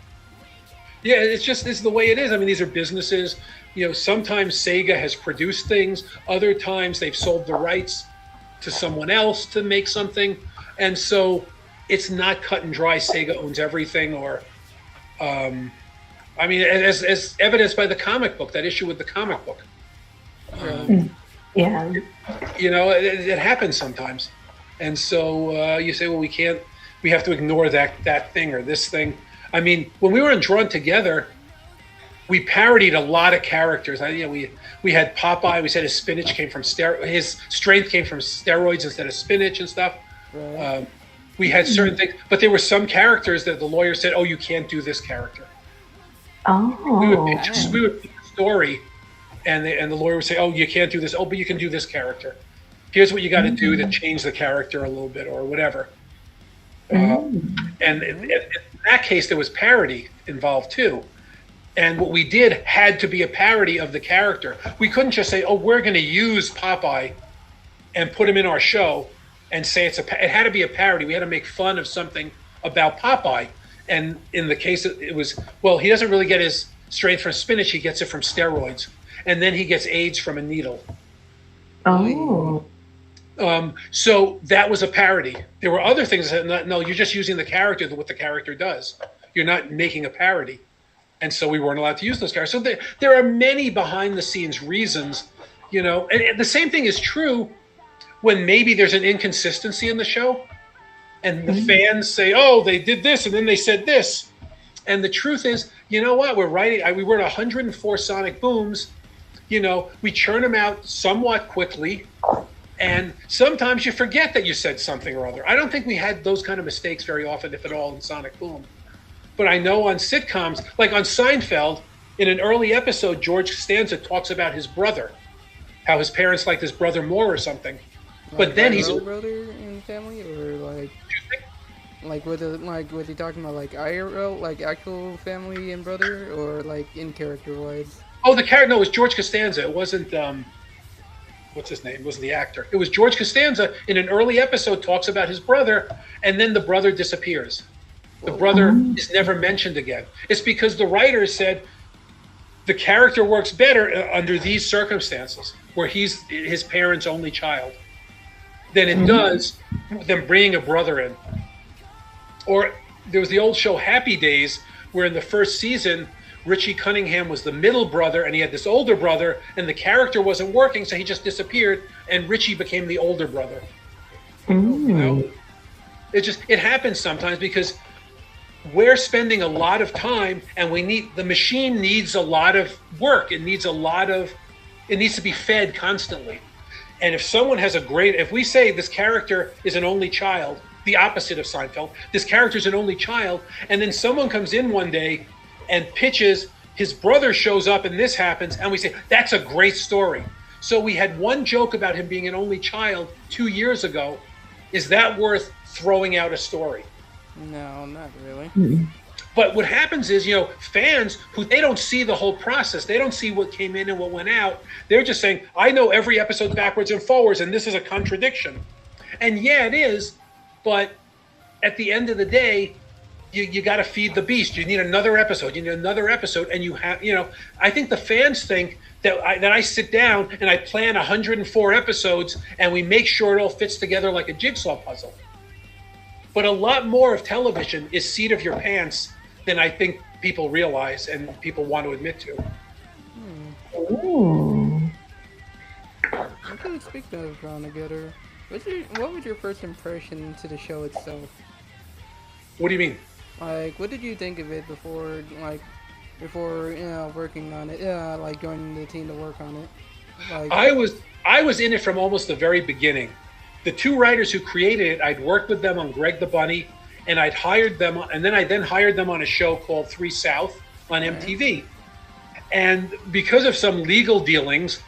Yeah, it's the way it is. I mean, these are businesses. Sometimes Sega has produced things. Other times they've sold the rights to someone else to make something. And so it's not cut and dry. Sega owns everything, or, as evidenced by the comic book, that issue with the comic book. Yeah. It happens sometimes. And so you say, well, we have to ignore that thing or this thing. I mean, when we were in Drawn Together, we parodied a lot of characters. We had Popeye. We said his spinach came from his strength came from steroids instead of spinach and stuff. Right. We had certain things, but there were some characters that the lawyer said, "Oh, you can't do this character." Oh. We would pick a story, and the lawyer would say, "Oh, you can't do this. Oh, but you can do this character. Here's what you got to do to change the character a little bit, or whatever." And in that case, there was parody involved too. And what we did had to be a parody of the character. We couldn't just say, "Oh, we're going to use Popeye and put him in our show," and say it had to be a parody. We had to make fun of something about Popeye. And in the case, it was, well, he doesn't really get his strength from spinach. He gets it from steroids. And then he gets AIDS from a needle. Oh. So that was a parody. There were other things that, no, you're just using the character, what the character does. You're not making a parody. And so we weren't allowed to use those characters. So there are many behind the scenes reasons, and the same thing is true when maybe there's an inconsistency in the show and the fans say, oh, they did this and then they said this. And the truth is, you know what? We wrote 104 Sonic Booms. We churn them out somewhat quickly. And sometimes you forget that you said something or other. I don't think we had those kind of mistakes very often, if at all, in Sonic Boom. But I know on sitcoms, like on Seinfeld, in an early episode, George Costanza talks about his brother, how his parents liked his brother more or something. But then he's a brother in the family, or was he talking about like IRL, like actual family and brother, or like in character wise? Oh, the character. No, it was George Costanza. It wasn't. What's his name? It wasn't the actor. It was George Costanza in an early episode talks about his brother, and then the brother disappears. The brother is never mentioned again. It's because the writer said the character works better under these circumstances, where he's his parents' only child, than it does them bringing a brother in. Or there was the old show Happy Days, where in the first season, Richie Cunningham was the middle brother, and he had this older brother, and the character wasn't working, so he just disappeared, and Richie became the older brother. It happens sometimes because we're spending a lot of time, and the machine needs a lot of work. It needs to be fed constantly. And if someone has if we say this character is an only child, the opposite of Seinfeld. This character's an only child, and then someone comes in one day and pitches, his brother shows up and this happens, and we say, that's a great story. So we had one joke about him being an only child 2 years ago. Is that worth throwing out a story? No, not really. But what happens is, fans who they don't see the whole process, they don't see what came in and what went out. They're just saying, I know every episode backwards and forwards, and this is a contradiction. And yeah, it is. But at the end of the day, you got to feed the beast. You need another episode. You need another episode. And you have, I think the fans think that I sit down and I plan 104 episodes and we make sure it all fits together like a jigsaw puzzle. But a lot more of television is seat of your pants than I think people realize and people want to admit to. Ooh. Okay, speaking of drawing together, what was your first impression to the show itself? What do you mean? Like, what did you think of it before working on it? Like joining the team to work on it. Like, I was in it from almost the very beginning. The two writers who created it, I'd worked with them on Greg the Bunny, and I'd hired them, and then I hired them on a show called 3 South on MTV. And because of some legal dealings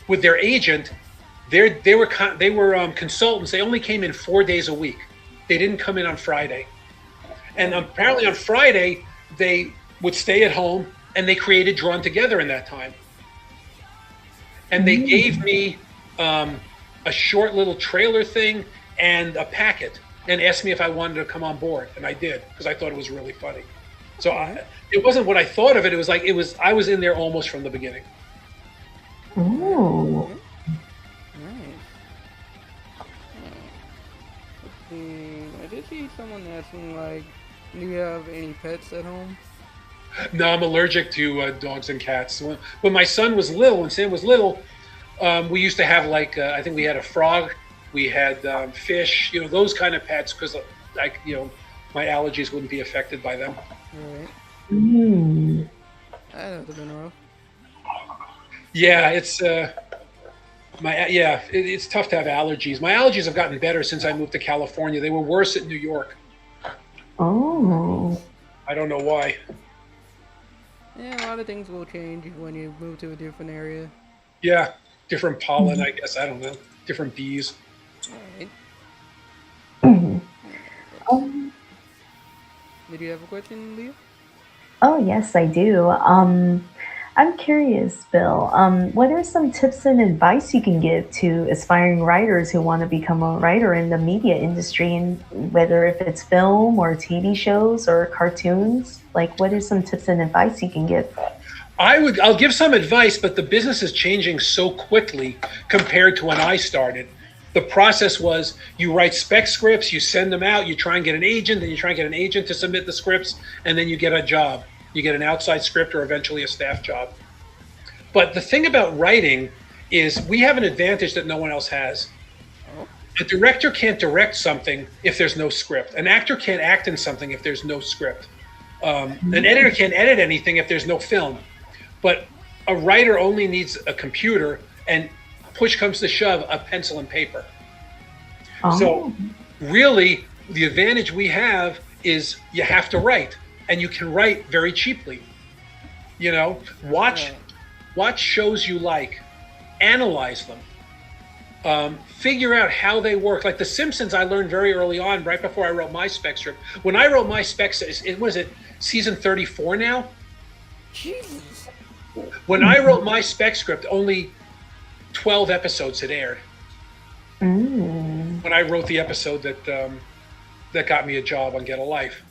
with their agent, they were consultants. They only came in 4 days a week. They didn't come in on Friday. And apparently on Friday, they would stay at home, and they created Drawn Together in that time. And they gave me a short little trailer thing and a packet, and asked me if I wanted to come on board, and I did because I thought it was really funny. So it wasn't what I thought of it. It was like I was in there almost from the beginning. Ooh. I did see someone asking, like, do you have any pets at home? No, I'm allergic to dogs and cats. When my son was little, when Sam was little, we used to have I think we had a frog, we had fish, those kind of pets, because my allergies wouldn't be affected by them. Right. Mm. That would have been rough. Yeah, it's it's tough to have allergies. My allergies have gotten better since I moved to California. They were worse at New York. Oh. I don't know why. Yeah, a lot of things will change when you move to a different area. Yeah, different pollen, I guess. I don't know. Different bees. Alright. Did you have a question, Leah? Oh, yes, I do. I'm curious, Bill. What are some tips and advice you can give to aspiring writers who want to become a writer in the media industry, and whether if it's film or TV shows or cartoons? Like, what are some tips and advice you can give? I'll give some advice, but the business is changing so quickly compared to when I started. The process was you write spec scripts, you send them out, you try and get an agent, then you try and get an agent to submit the scripts, and then you get a job. You get an outside script or eventually a staff job. But the thing about writing is we have an advantage that no one else has. A director can't direct something if there's no script. An actor can't act in something if there's no script. An editor can't edit anything if there's no film. But a writer only needs a computer and, push comes to shove, a pencil and paper. Oh. So really, the advantage we have is you have to write. And you can write very cheaply. Watch shows you like, analyze them, figure out how they work. Like The Simpsons, I learned very early on, right before I wrote my spec script. When I wrote my spec, was it season 34 now? Jesus. When I wrote my spec script, only 12 episodes had aired. When I wrote the episode that got me a job on Get a Life.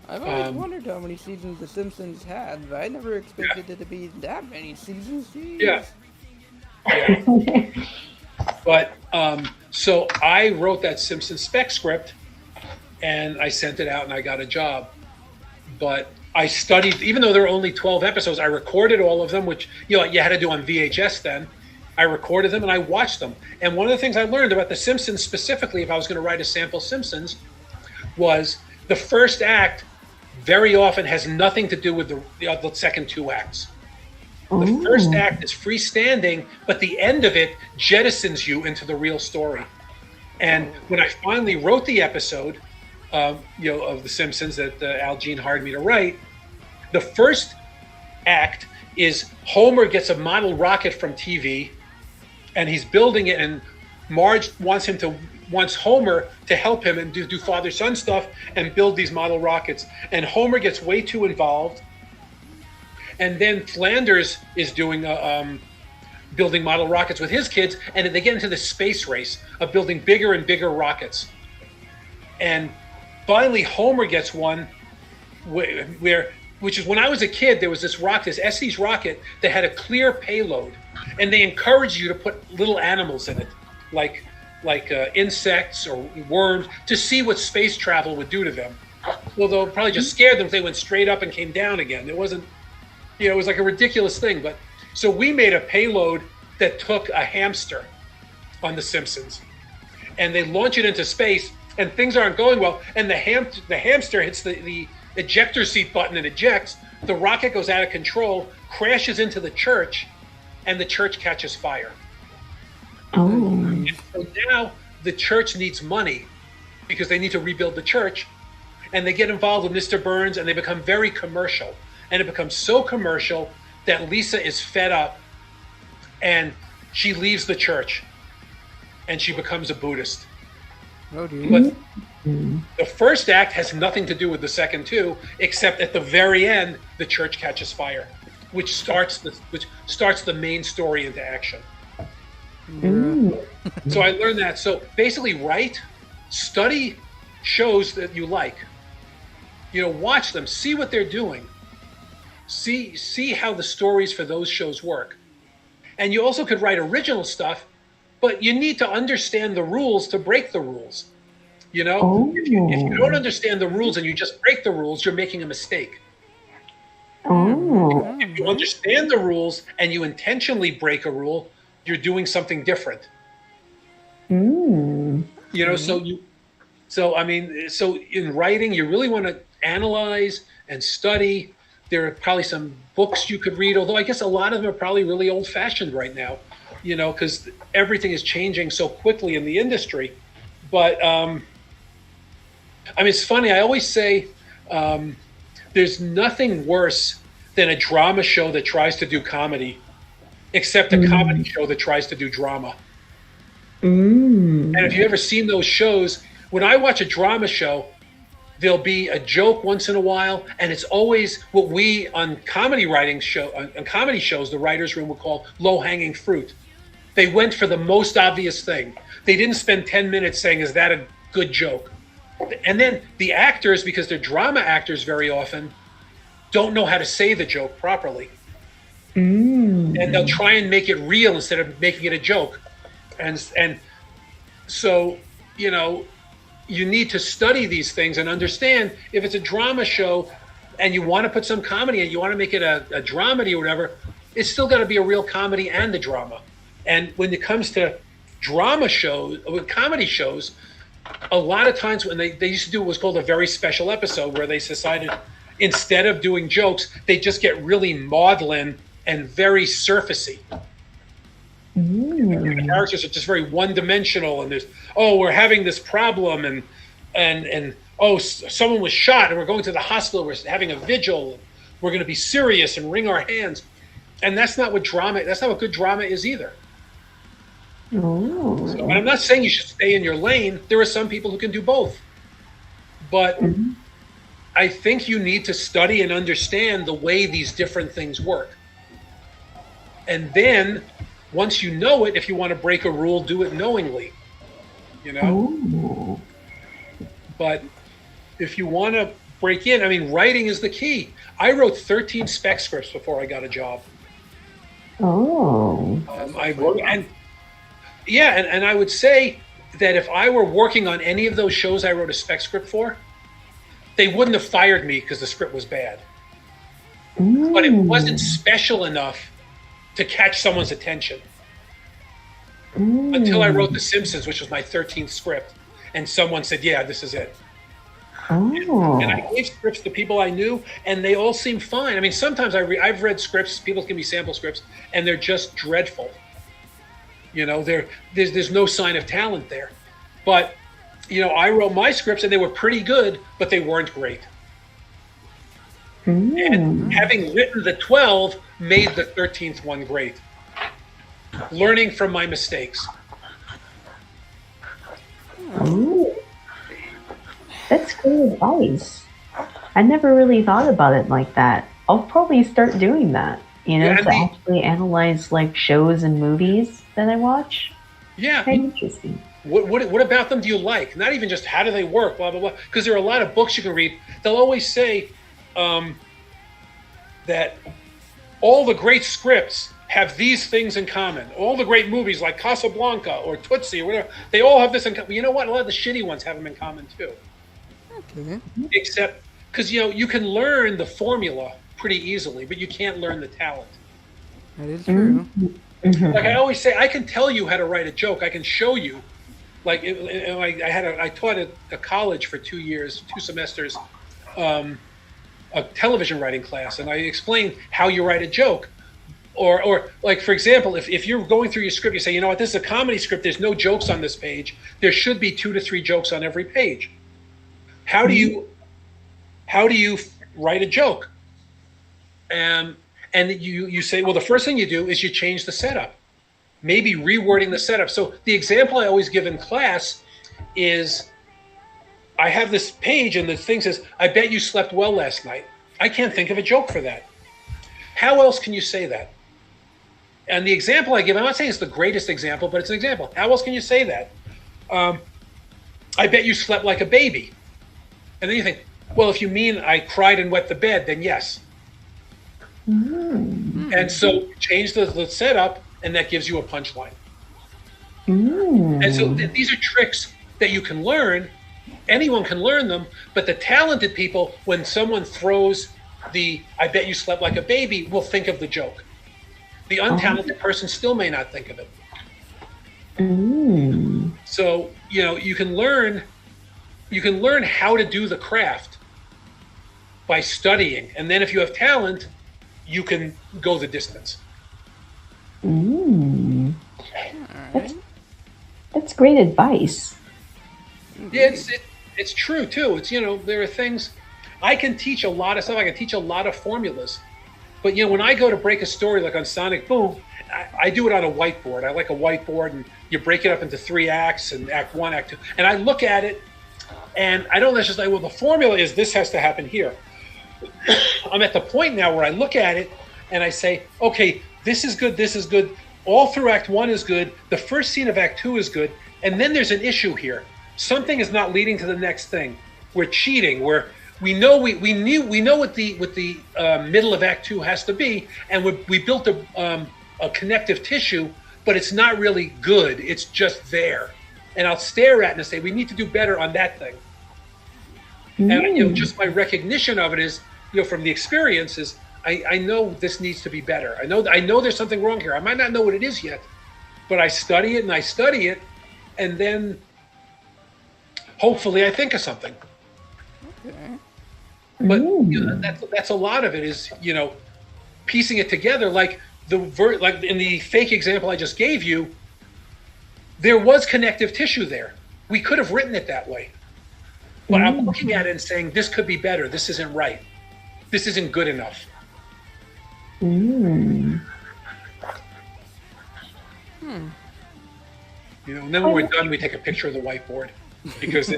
I've always wondered how many seasons The Simpsons had, but I never expected it to be that many seasons. Jeez. Yeah. But so I wrote that Simpsons spec script, and I sent it out, and I got a job. But I studied, even though there were only 12 episodes, I recorded all of them, which you had to do on VHS then. I recorded them and I watched them. And one of the things I learned about The Simpsons specifically, if I was going to write a sample Simpsons, was the first act very often has nothing to do with the second two acts. The first act is freestanding, but the end of it jettisons you into the real story. And when I finally wrote the episode, of The Simpsons that Al Jean hired me to write, the first act is Homer gets a model rocket from TV, and he's building it, and Marge wants Homer to help him and do father-son stuff and build these model rockets. And Homer gets way too involved. And then Flanders is doing building model rockets with his kids, and they get into the space race of building bigger and bigger rockets. And finally, Homer gets one which is when I was a kid, there was this Estes rocket that had a clear payload, and they encouraged you to put little animals in it, like insects or worms, to see what space travel would do to them. Well, they'll probably just scare them if they went straight up and came down again. It wasn't, it was like a ridiculous thing. But so we made a payload that took a hamster on The Simpsons, and they launch it into space, and things aren't going well, and the hamster hits the ejector seat button and ejects. The rocket goes out of control, crashes into the church, and the church catches fire. Oh. And so now the church needs money because they need to rebuild the church, and they get involved with Mr. Burns, and they become very commercial. And it becomes so commercial that Lisa is fed up, and she leaves the church, and she becomes a Buddhist. Oh, dear. But the first act has nothing to do with the second two, except at the very end, the church catches fire, which starts the main story into action. So I learned that. So basically, study shows that you like. Watch them, see what they're doing, see how the stories for those shows work. And you also could write original stuff, but you need to understand the rules to break the rules. If you don't understand the rules and you just break the rules, you're making a mistake. If you understand the rules and you intentionally break a rule, you're doing something different. So in writing, you really want to analyze and study. There are probably some books you could read, although I guess a lot of them are probably really old-fashioned right now, because everything is changing so quickly in the industry. But it's funny. I always say there's nothing worse than a drama show that tries to do comedy, except a comedy show that tries to do drama. And if you've ever seen those shows, when I watch a drama show, there'll be a joke once in a while, and it's always what we on comedy shows, the writer's room would call low-hanging fruit. They went for the most obvious thing. They didn't spend 10 minutes saying, is that a good joke? And then the actors, because they're drama actors very often, don't know how to say the joke properly. And they'll try and make it real instead of making it a joke. And so, you need to study these things and understand if it's a drama show and you want to put some comedy and you want to make it a dramedy or whatever, it's still got to be a real comedy and a drama. And when it comes to drama shows, with comedy shows, a lot of times when they used to do what was called a very special episode, where they decided instead of doing jokes, they just get really maudlin and very surfacey. The characters are just very one-dimensional, and there's, we're having this problem, and someone was shot, and we're going to the hospital, we're having a vigil, and we're going to be serious and wring our hands. And that's not what good drama is either. So, and I'm not saying you should stay in your lane. There are some people who can do both. But I think you need to study and understand the way these different things work. And then, once you know it, if you want to break a rule, do it knowingly. But if you want to break in, writing is the key. I wrote 13 spec scripts before I got a job. I wrote, and I would say that if I were working on any of those shows I wrote a spec script for, they wouldn't have fired me because the script was bad. But it wasn't special enough to catch someone's attention. Until I wrote The Simpsons, which was my 13th script, and someone said, yeah, this is it. And I gave scripts to people I knew, and they all seemed fine. Sometimes I've read scripts, people give me sample scripts, and they're just dreadful. There's no sign of talent there. But, I wrote my scripts and they were pretty good, but they weren't great. And having written the 12 made the 13th one great. Learning from my mistakes. Ooh. That's good advice. I never really thought about it like that. I'll probably start doing that, to actually analyze like shows and movies that I watch. Yeah. Very interesting. What about them do you like? Not even just how do they work, blah, blah, blah. Because there are a lot of books you can read. They'll always say that all the great scripts have these things in common. All the great movies like Casablanca or Tootsie or whatever, they all have this in common. You know what? A lot of the shitty ones have them in common too. Okay. Except, because, you can learn the formula pretty easily, but you can't learn the talent. That is true. Like I always say, I can tell you how to write a joke. I can show you. Like I taught at a college for 2 years, 2 semesters, a television writing class, and I explained how you write a joke. Or like, for example, if you're going through your script, you say, this is a comedy script. There's no jokes on this page. There should be 2 to 3 jokes on every page. How do you write a joke? And you say, well, the first thing you do is you change the setup. Maybe rewording the setup. So the example I always give in class is, I have this page and the thing says, I bet you slept well last night. I can't think of a joke for that. How else can you say that? And the example I give, I'm not saying it's the greatest example, but it's an example. How else can you say that? I bet you slept like a baby. And then you think, well, if you mean I cried and wet the bed, then yes. And so change the setup, and that gives you a punchline. And so these are tricks that you can learn. Anyone can learn them, but the talented people, when someone throws the I bet you slept like a baby, will think of the joke. The untalented person still may not think of it. So, you can learn how to do the craft by studying. And then if you have talent, you can go the distance. That's great advice. Yeah, it's true too. It's, there are things, I can teach a lot of stuff. I can teach a lot of formulas. But, when I go to break a story like on Sonic Boom, I do it on a whiteboard. I like a whiteboard, and you break it up into 3 acts, and act 1, act 2. And I look at it, and I don't necessarily, well, the formula is this has to happen here. I'm at the point now where I look at it, and I say, okay, this is good. All through Act 1 is good. The first scene of Act 2 is good. And then there's an issue here. Something is not leading to the next thing. We're cheating. We know what the middle of Act 2 has to be, and we built a connective tissue, but it's not really good. It's just there. And I'll stare at it and say, we need to do better on that thing. And just my recognition of it is, from the experiences, I know this needs to be better. I know there's something wrong here. I might not know what it is yet, but I study it, and then hopefully I think of something. Okay. But that's a lot of it is, piecing it together. Like like in the fake example I just gave you, there was connective tissue there. We could have written it that way. But I'm looking at it and saying, this could be better. This isn't right. This isn't good enough. Hmm. And then when we're done, we take a picture of the whiteboard, because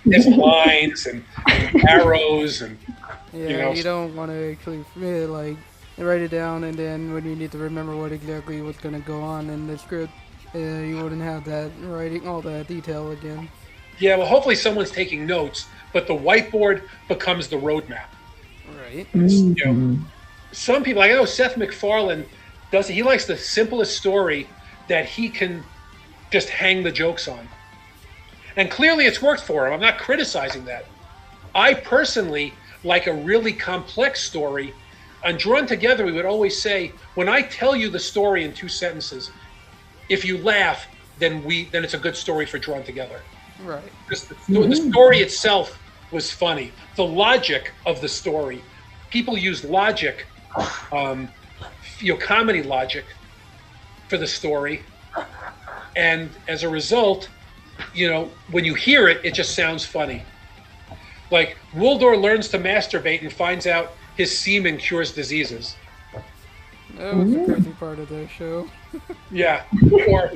there's lines and arrows and you don't want to actually write it down, and then when you need to remember what's going to go on in the script, you wouldn't have that writing all that detail again. Yeah, well, hopefully someone's taking notes, but the whiteboard becomes the roadmap. Right. Some people, I know Seth MacFarlane he likes the simplest story that he can just hang the jokes on. And clearly it's worked for him. I'm not criticizing that. I personally like a really complex story. On Drawn Together, we would always say, when I tell you the story in 2 sentences, if you laugh, then it's a good story for Drawn Together. Right. Because the story itself was funny. The logic of the story, people use logic, comedy logic for the story. And as a result, when you hear it, it just sounds funny. Like Waldor learns to masturbate and finds out his semen cures diseases. That was the crazy part of that show. Yeah. Or,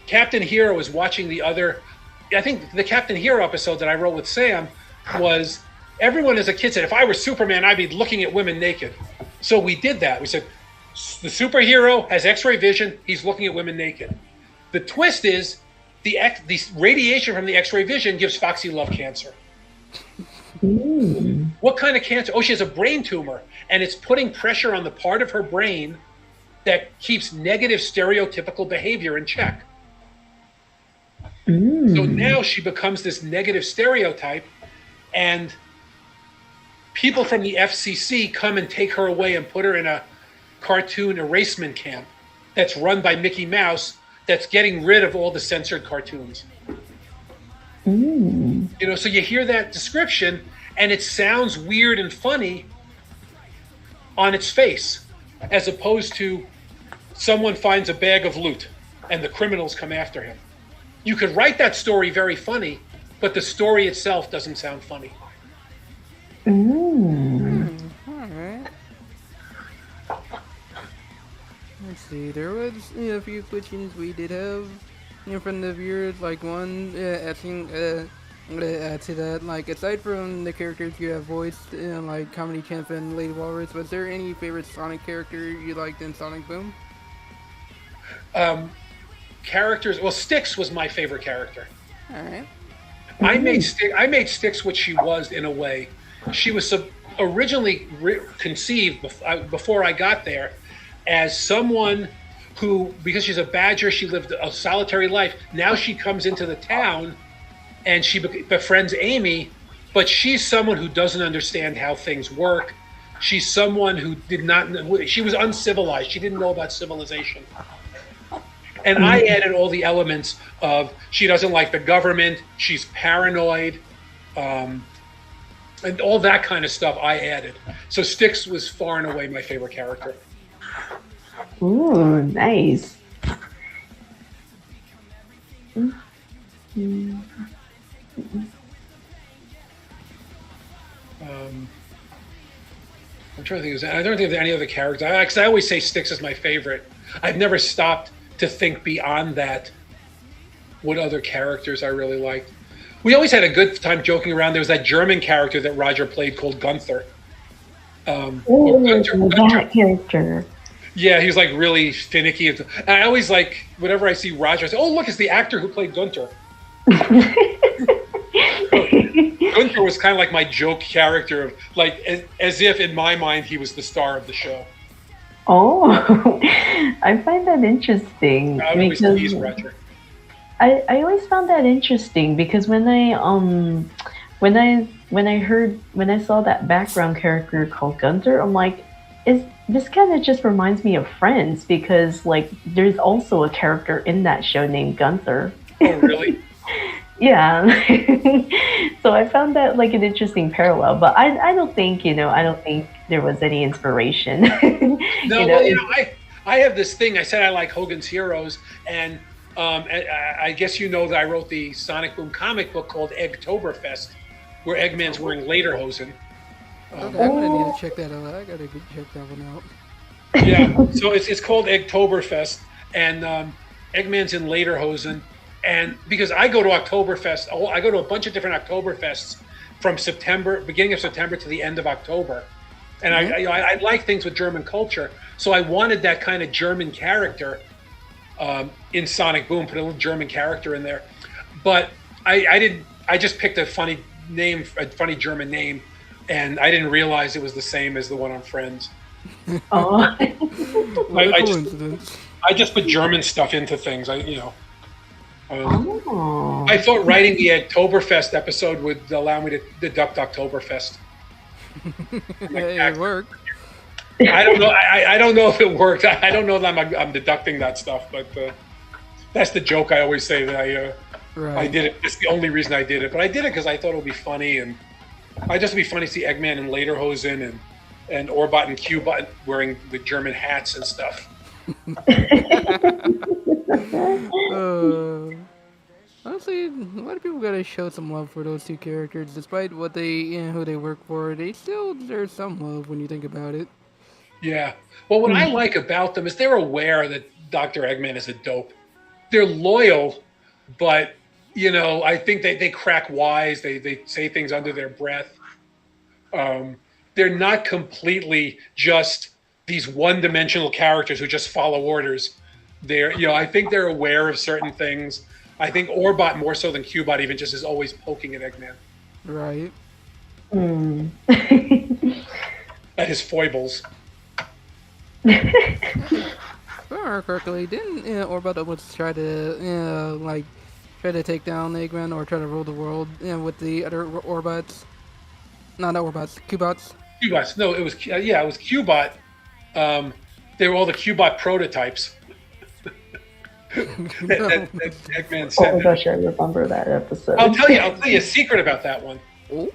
Captain Hero is watching I think the Captain Hero episode that I wrote with Sam was everyone as a kid said, if I were Superman, I'd be looking at women naked. So we did that. We said, the superhero has X-ray vision. He's looking at women naked. The twist is the radiation from the X-ray vision gives Foxy Love cancer. What kind of cancer? Oh, she has a brain tumor, and it's putting pressure on the part of her brain that keeps negative stereotypical behavior in check. So now she becomes this negative stereotype, and people from the FCC come and take her away and put her in a cartoon erasement camp that's run by Mickey Mouse that's getting rid of all the censored cartoons. So you hear that description and it sounds weird and funny on its face, as opposed to someone finds a bag of loot and the criminals come after him. You could write that story very funny, but the story itself doesn't sound funny. All right. Let's see. There was a few questions we did have from the viewers. Like one asking, I'm gonna add to that. Like aside from the characters you have voiced, like Comedy Champ and Lady Walrus, was there any favorite Sonic character you liked in Sonic Boom? Characters. Well, Styx was my favorite character. All right. I made Styx what she was in a way. She was originally conceived before I got there as someone who, because she's a badger, she lived a solitary life. Now she comes into the town and she befriends Amy, but she's someone who doesn't understand how things work. She's someone who she was uncivilized. She didn't know about civilization. And I added all the elements of she doesn't like the government, she's paranoid, and all that kind of stuff I added. So Styx was far and away my favorite character. Ooh, nice. I'm trying to think. I don't think there's any other character. Because I always say Styx is my favorite. I've never stopped to think beyond that what other characters I really liked. We always had a good time joking around. There was that German character that Roger played called Gunther. That character. Yeah, he was like really finicky. And I always like, whenever I see Roger, I say, oh, look, it's the actor who played Gunther. Gunther was kind of like my joke character, of like as if in my mind he was the star of the show. Oh, I find that interesting. I always tease Roger. I always found that interesting because when I saw that background character called Gunther, I'm like, this kind of just reminds me of Friends, because like there's also a character in that show named Gunther. Oh, really? Yeah. So I found that like an interesting parallel, but I don't think there was any inspiration. No, I have this thing. I said I like Hogan's Heroes, and I guess you know that I wrote the Sonic Boom comic book called Eggtoberfest, where Eggman's wearing lederhosen. Okay, I'm gonna need to check that out. I gotta check that one out. Yeah, so it's called Eggtoberfest, and Eggman's in lederhosen. And because I go to Oktoberfest, I go to a bunch of different Oktoberfests from beginning of September to the end of October. And I like things with German culture. So I wanted that kind of German character in Sonic Boom, put a little German character in there. But I just picked a funny name, a funny German name, and I didn't realize it was the same as the one on Friends. Oh. I just put German stuff into things. I thought writing the Oktoberfest episode would allow me to deduct Oktoberfest. It worked. I don't know. I don't know if it worked. I don't know that I'm deducting that stuff, but that's the joke I always say that I did it. It's the only reason I did it, but I did it because I thought it would be funny, and I just would be funny to see Eggman in lederhosen and Orbot and Q-Bot wearing the German hats and stuff. Honestly, a lot of people gotta show some love for those two characters, despite what who they work for. They still deserve some love when you think about it. Yeah. Well, what I like about them is they're aware that Dr. Eggman is a dope. They're loyal, but I think they crack wise. They say things under their breath. They're not completely just these one-dimensional characters who just follow orders. I think they're aware of certain things. I think Orbot more so than Cubot even just is always poking at Eggman. Right. At his foibles. If I remember correctly, didn't Orbot almost try to take down Eggman or try to rule the world with the other Orbots? No, not Orbots, Cubots. Cubots. No, it was Cubot. They were all the Cubot prototypes. that Eggman said. Oh my gosh, I remember that episode. I'll tell you a secret about that one. Oh?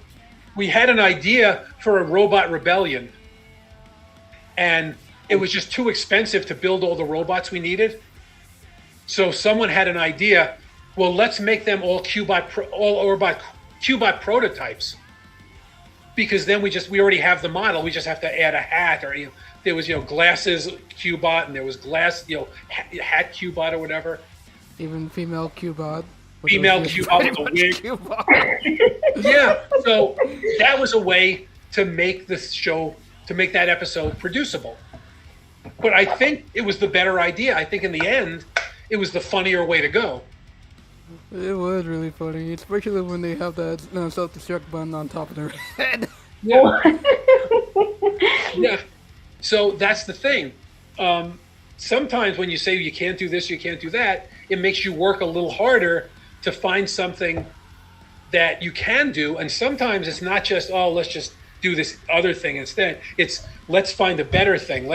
We had an idea for a robot rebellion, and it was just too expensive to build all the robots we needed. So someone had an idea. Well, let's make them all Cubot prototypes, because then we already have the model. We just have to add a hat, or there was glasses Cubot, and there was hat Cubot or whatever. Even female Cubot. Female Cubot with a wig. Yeah, so that was a way to make this show, to make that episode producible. But I think it was the better idea. I think in the end, it was the funnier way to go. It was really funny, especially when they have that self-destruct button on top of their head. Yeah. Yeah. So that's the thing. Sometimes when you say you can't do this, you can't do that, it makes you work a little harder to find something that you can do. And sometimes it's not just, let's just do this other thing instead. It's, let's find a better thing.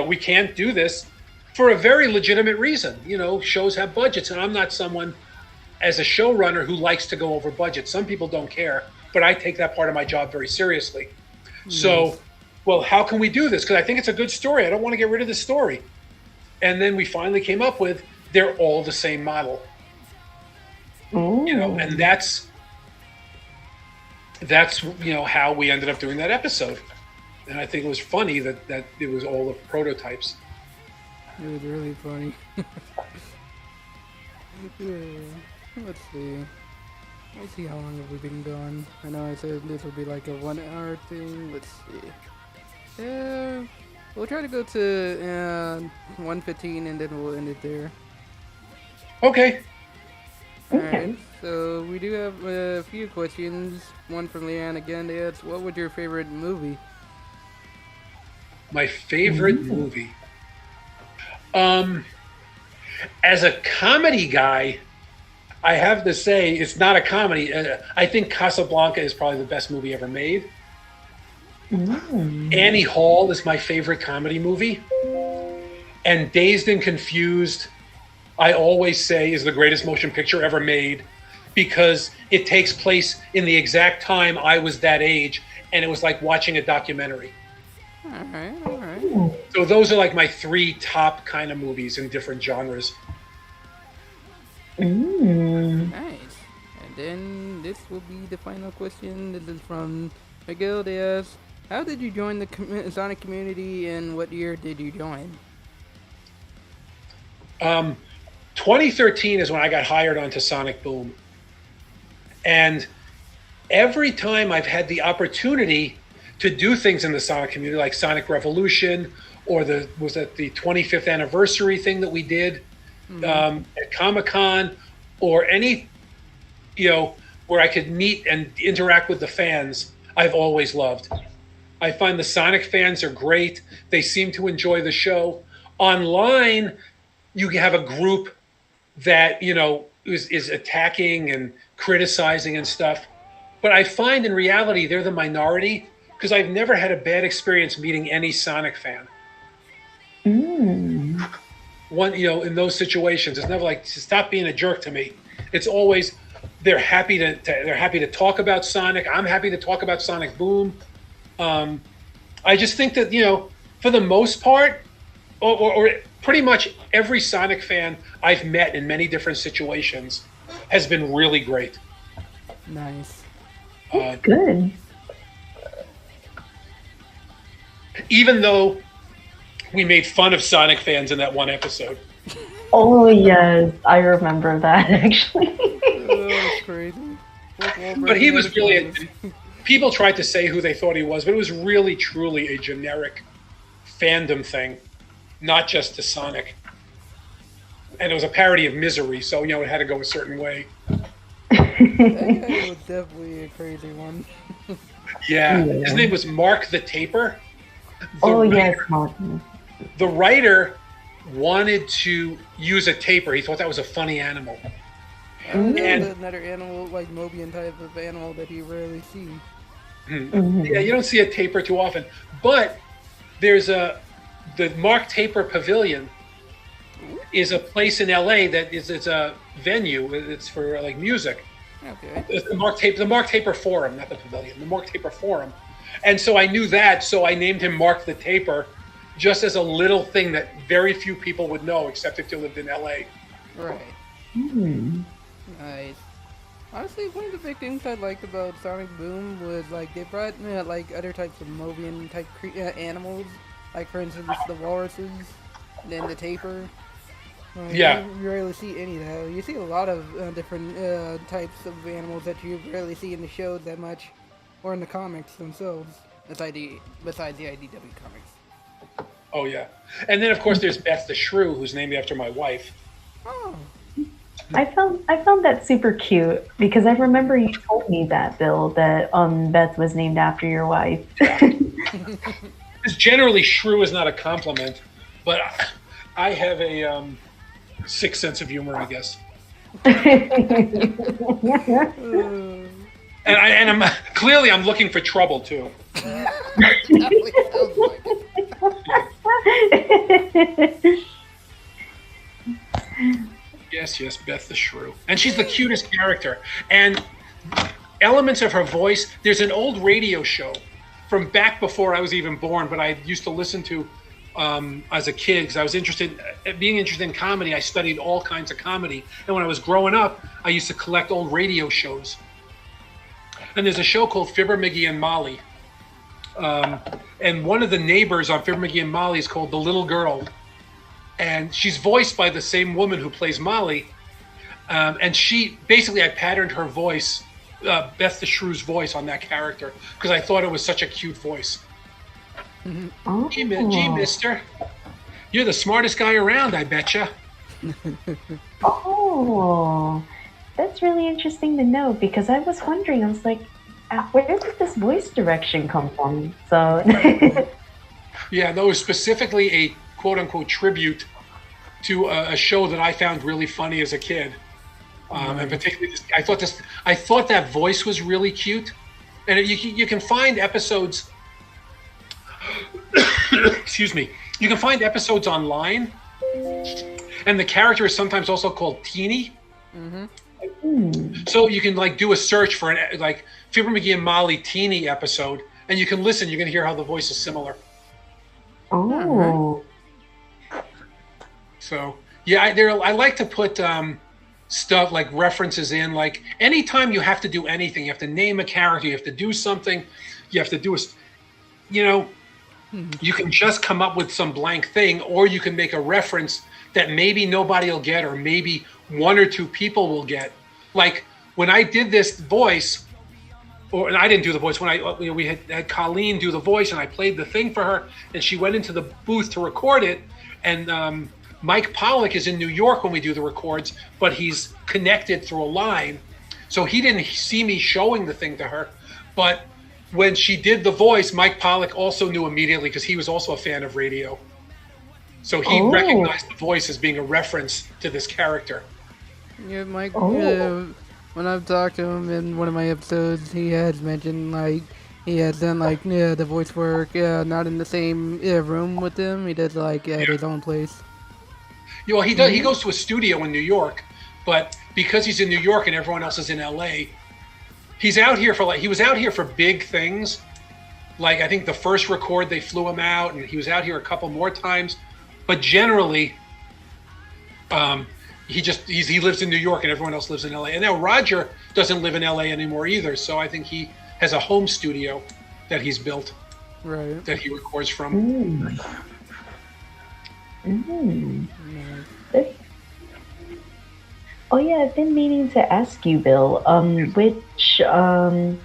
We can't do this for a very legitimate reason. Shows have budgets, and I'm not someone as a showrunner who likes to go over budget. Some people don't care, but I take that part of my job very seriously. Yes. So, well, how can we do this? Because I think it's a good story. I don't want to get rid of the story. And then we finally came up with, they're all the same model. Ooh. And that's how we ended up doing that episode. And I think it was funny that it was all the prototypes. It was really funny. Let's see. Let's see how long have we been going. I know I said this would be like a 1 hour thing. Let's see. We'll try to go to 1:15 and then we'll end it there. Okay. Alright, so we do have a few questions. One from Leanne again. That's, what was your favorite movie? My favorite movie? As a comedy guy, I have to say it's not a comedy. I think Casablanca is probably the best movie ever made. Annie Hall is my favorite comedy movie. And Dazed and Confused, I always say, is the greatest motion picture ever made, because it takes place in the exact time I was that age, and it was like watching a documentary. All right. So those are like my 3 top kind of movies in different genres. Nice. And then this will be the final question. This is from Miguel. They ask, how did you join the Sonic community, and what year did you join? 2013 is when I got hired onto Sonic Boom. And every time I've had the opportunity to do things in the Sonic community, like Sonic Revolution, or the 25th anniversary thing that we did at Comic-Con, or any, where I could meet and interact with the fans, I've always loved. I find the Sonic fans are great. They seem to enjoy the show. Online, you have a group that, is attacking and criticizing and stuff. But I find in reality, they're the minority, because I've never had a bad experience meeting any Sonic fan. One, in those situations, it's never like, stop being a jerk to me. It's always, they're happy to talk about Sonic. I'm happy to talk about Sonic Boom. I just think that, for the most part, or pretty much every Sonic fan I've met in many different situations has been really great. Nice. Good. Even though we made fun of Sonic fans in that one episode. Oh yes, I remember that actually. That's crazy. But he was really. People tried to say who they thought he was, but it was really, truly a generic fandom thing, not just to Sonic. And it was a parody of Misery, so it had to go a certain way. That guy was definitely a crazy one. Yeah, his name was Mark the Taper. Yes, Martin. The writer wanted to use a taper. He thought that was a funny animal. And another animal, like Mobian type of animal that you rarely see. Yeah, you don't see a taper too often. But there's the Mark Taper Pavilion is a place in LA that it's a venue. It's for like music. Okay. It's the Mark Taper Forum, not the Pavilion. The Mark Taper Forum. And so I knew that, so I named him Mark the Taper, just as a little thing that very few people would know, except if you lived in LA. Right. Nice. Honestly, one of the big things I liked about Sonic Boom was like they brought like other types of Mobian type animals, like for instance the walruses, then the tapir. Yeah. You rarely see any of that. You see a lot of different types of animals that you rarely see in the shows that much, or in the comics themselves, besides the IDW comics. Oh yeah, and then of course there's Beth the Shrew, who's named after my wife. Oh. I found that super cute because I remember you told me that, Bill, that Beth was named after your wife. Because generally shrew is not a compliment, but I have a sick sense of humor, I guess. And I'm clearly I'm looking for trouble too. Yes, Beth the Shrew. And she's the cutest character. And elements of her voice, there's an old radio show from back before I was even born, but I used to listen to as a kid because I was being interested in comedy. I studied all kinds of comedy. And when I was growing up, I used to collect old radio shows. And there's a show called Fibber, McGee, and Molly. And one of the neighbors on Fibber, McGee, and Molly is called The Little Girl. And she's voiced by the same woman who plays Molly. And I patterned her voice, Beth the Shrew's voice on that character because I thought it was such a cute voice. Oh. Gee, mister. You're the smartest guy around, I betcha. Oh, that's really interesting to know because I was wondering, I was like, where did this voice direction come from? So Yeah, that was specifically a quote-unquote tribute to a show that I found really funny as a kid. And particularly, I thought that voice was really cute. And you can find episodes. Excuse me. You can find episodes online, and the character is sometimes also called Teeny. So you can do a search for Fibber, McGee, and Molly Teeny episode, and you can listen. You can hear how the voice is similar. Oh. So yeah, I like to put stuff like references in. Like anytime you have to do anything, you have to name a character, you have to do something, you have to do you can just come up with some blank thing, or you can make a reference that maybe nobody will get, or maybe one or two people will get. Like when I did this voice, and I didn't do the voice. When we had Colleen do the voice, and I played the thing for her, and she went into the booth to record it, and Mike Pollock is in New York when we do the records, but he's connected through a line, so he didn't see me showing the thing to her. But when she did the voice, Mike Pollock also knew immediately because he was also a fan of radio. So he recognized the voice as being a reference to this character. Yeah, Mike. When I've talked to him in one of my episodes, he has mentioned he has done the voice work not in the same room with them. He does at his own place. Yeah, well, he does. He goes to a studio in New York, but because he's in New York and everyone else is in LA, he's out here he was out here for big things. Like I think the first record they flew him out, and he was out here a couple more times. But generally, he lives in New York and everyone else lives in LA. And now Roger doesn't live in LA anymore either. So I think he has a home studio that he's built, Right. that he records from. Oh yeah, I've been meaning to ask you, Bill. Which are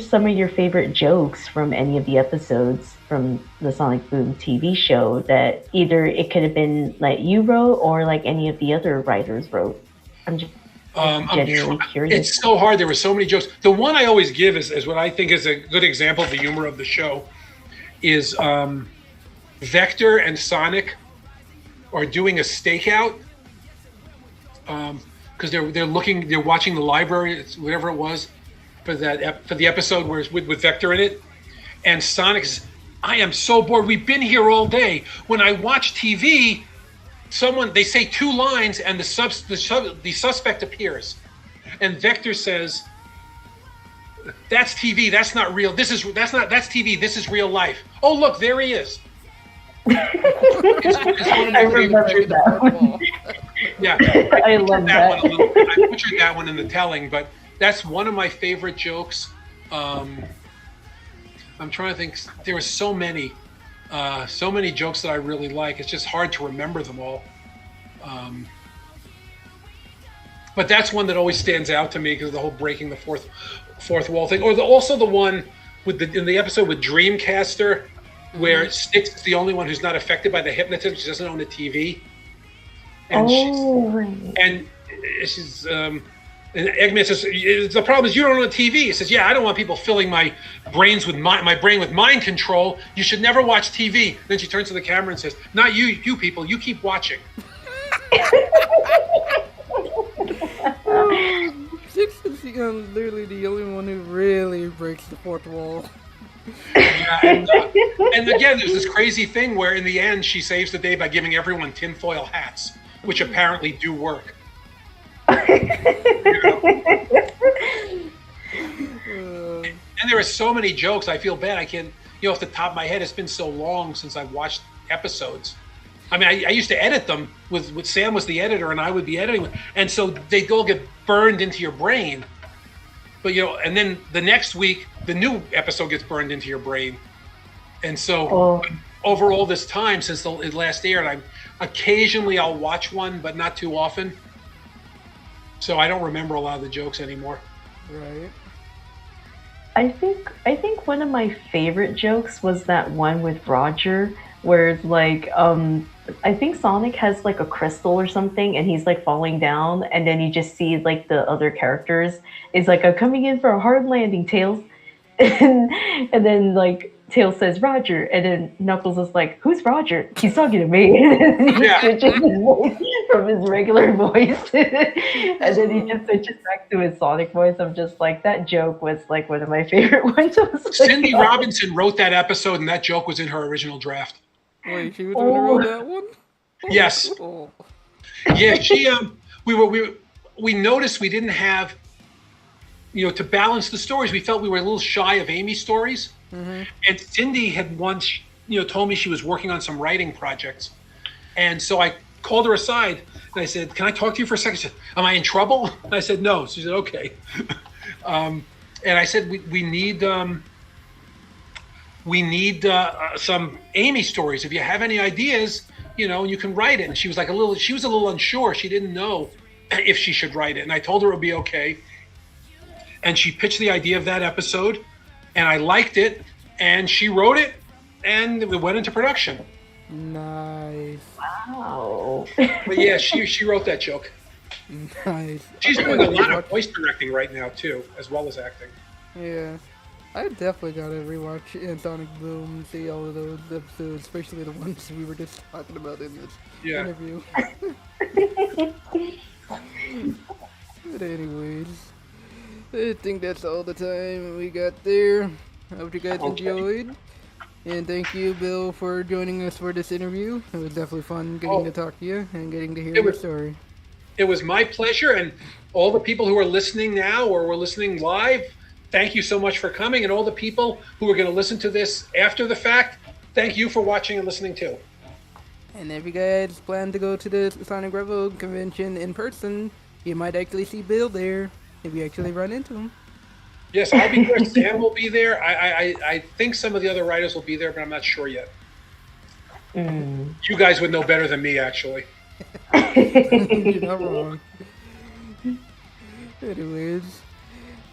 some of your favorite jokes from any of the episodes from the Sonic Boom TV show that either it could have been like you wrote or like any of the other writers wrote? I'm just genuinely curious. It's so hard. There were so many jokes. The one I always give is what I think is a good example of the humor of the show is Vector and Sonic are doing a stakeout because they're watching the library, whatever it was, for the episode where it's with Vector in it, and Sonic says, "I am so bored. We've been here all day. When I watch TV, they say two lines and the suspect appears," and Vector says, "That's TV. That's not real. That's TV. This is real life. Oh look, there he is." I remember that one. Yeah, I love that. One a little bit. I butchered that one in the telling, but that's one of my favorite jokes. I'm trying to think. There are so many jokes that I really like. It's just hard to remember them all. But that's one that always stands out to me because of the whole breaking the fourth wall thing, or also the one in the episode with Dreamcaster, where Styx is the only one who's not affected by the hypnotism. She doesn't own a TV. And she's and Eggman says, "The problem is you don't own a TV." He says, "Yeah, I don't want people filling my brain with mind control. You should never watch TV." Then she turns to the camera and says, "Not you people. You keep watching." Six is literally the only one who really breaks the fourth wall. Yeah, and again, there's this crazy thing where in the end she saves the day by giving everyone tinfoil hats, which apparently do work. And there are so many jokes. I feel bad. I can't, off the top of my head, it's been so long since I've watched episodes. I mean, I used to edit them with Sam was the editor and I would be editing, and so they'd all get burned into your brain. But and then the next week the new episode gets burned into your brain, and so over all this time since it last aired, occasionally I'll watch one, but not too often. So I don't remember a lot of the jokes anymore. Right. I think one of my favorite jokes was that one with Roger, where it's like I think Sonic has like a crystal or something, and he's like falling down, and then you just see like the other characters. It's like, "I'm coming in for a hard landing, Tails," and then like Tails says Roger, and then Knuckles is like, "Who's Roger? He's talking to me." And he switches his voice from his regular voice, and then he just switches back to his Sonic voice. I'm just like, that joke was like one of my favorite ones. Cindy Robinson wrote that episode, and that joke was in her original draft. Wait, she was the one who wrote that one? Yes. Oh. Yeah, she we noticed we didn't have, to balance the stories. We felt we were a little shy of Amy's stories. Mm-hmm. And Cindy had once, told me she was working on some writing projects. And so I called her aside and I said, "Can I talk to you for a second?" She said, "Am I in trouble?" And I said, "No." She said, "Okay." And I said, we need some Amy stories. If you have any ideas, you can write it. And she was like she was a little unsure. She didn't know if she should write it. And I told her it would be okay. And she pitched the idea of that episode, and I liked it, and she wrote it, and it went into production. Nice. Wow. But yeah, she wrote that joke. Nice. She's doing a lot of voice directing right now too, as well as acting. Yeah. I definitely gotta rewatch Sonic Boom, see all of those episodes, especially the ones we were just talking about in this interview. But anyways, I think that's all the time we got there. I hope you guys enjoyed. And thank you, Bill, for joining us for this interview. It was definitely fun getting to talk to you and getting to hear your story. It was my pleasure, and all the people who are listening now or were listening live, thank you so much for coming. And all the people who are going to listen to this after the fact, thank you for watching and listening too. And if you guys plan to go to the Sonic Rebel convention in person, you might actually see Bill there if you actually run into him. Yes, I'll be there. Sam will be there. I think some of the other writers will be there, but I'm not sure yet. You guys would know better than me, actually. You're not wrong. Anyways,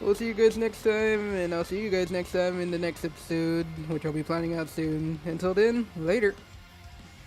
we'll see you guys next time, and I'll see you guys next time in the next episode, which I'll be planning out soon. Until then, later.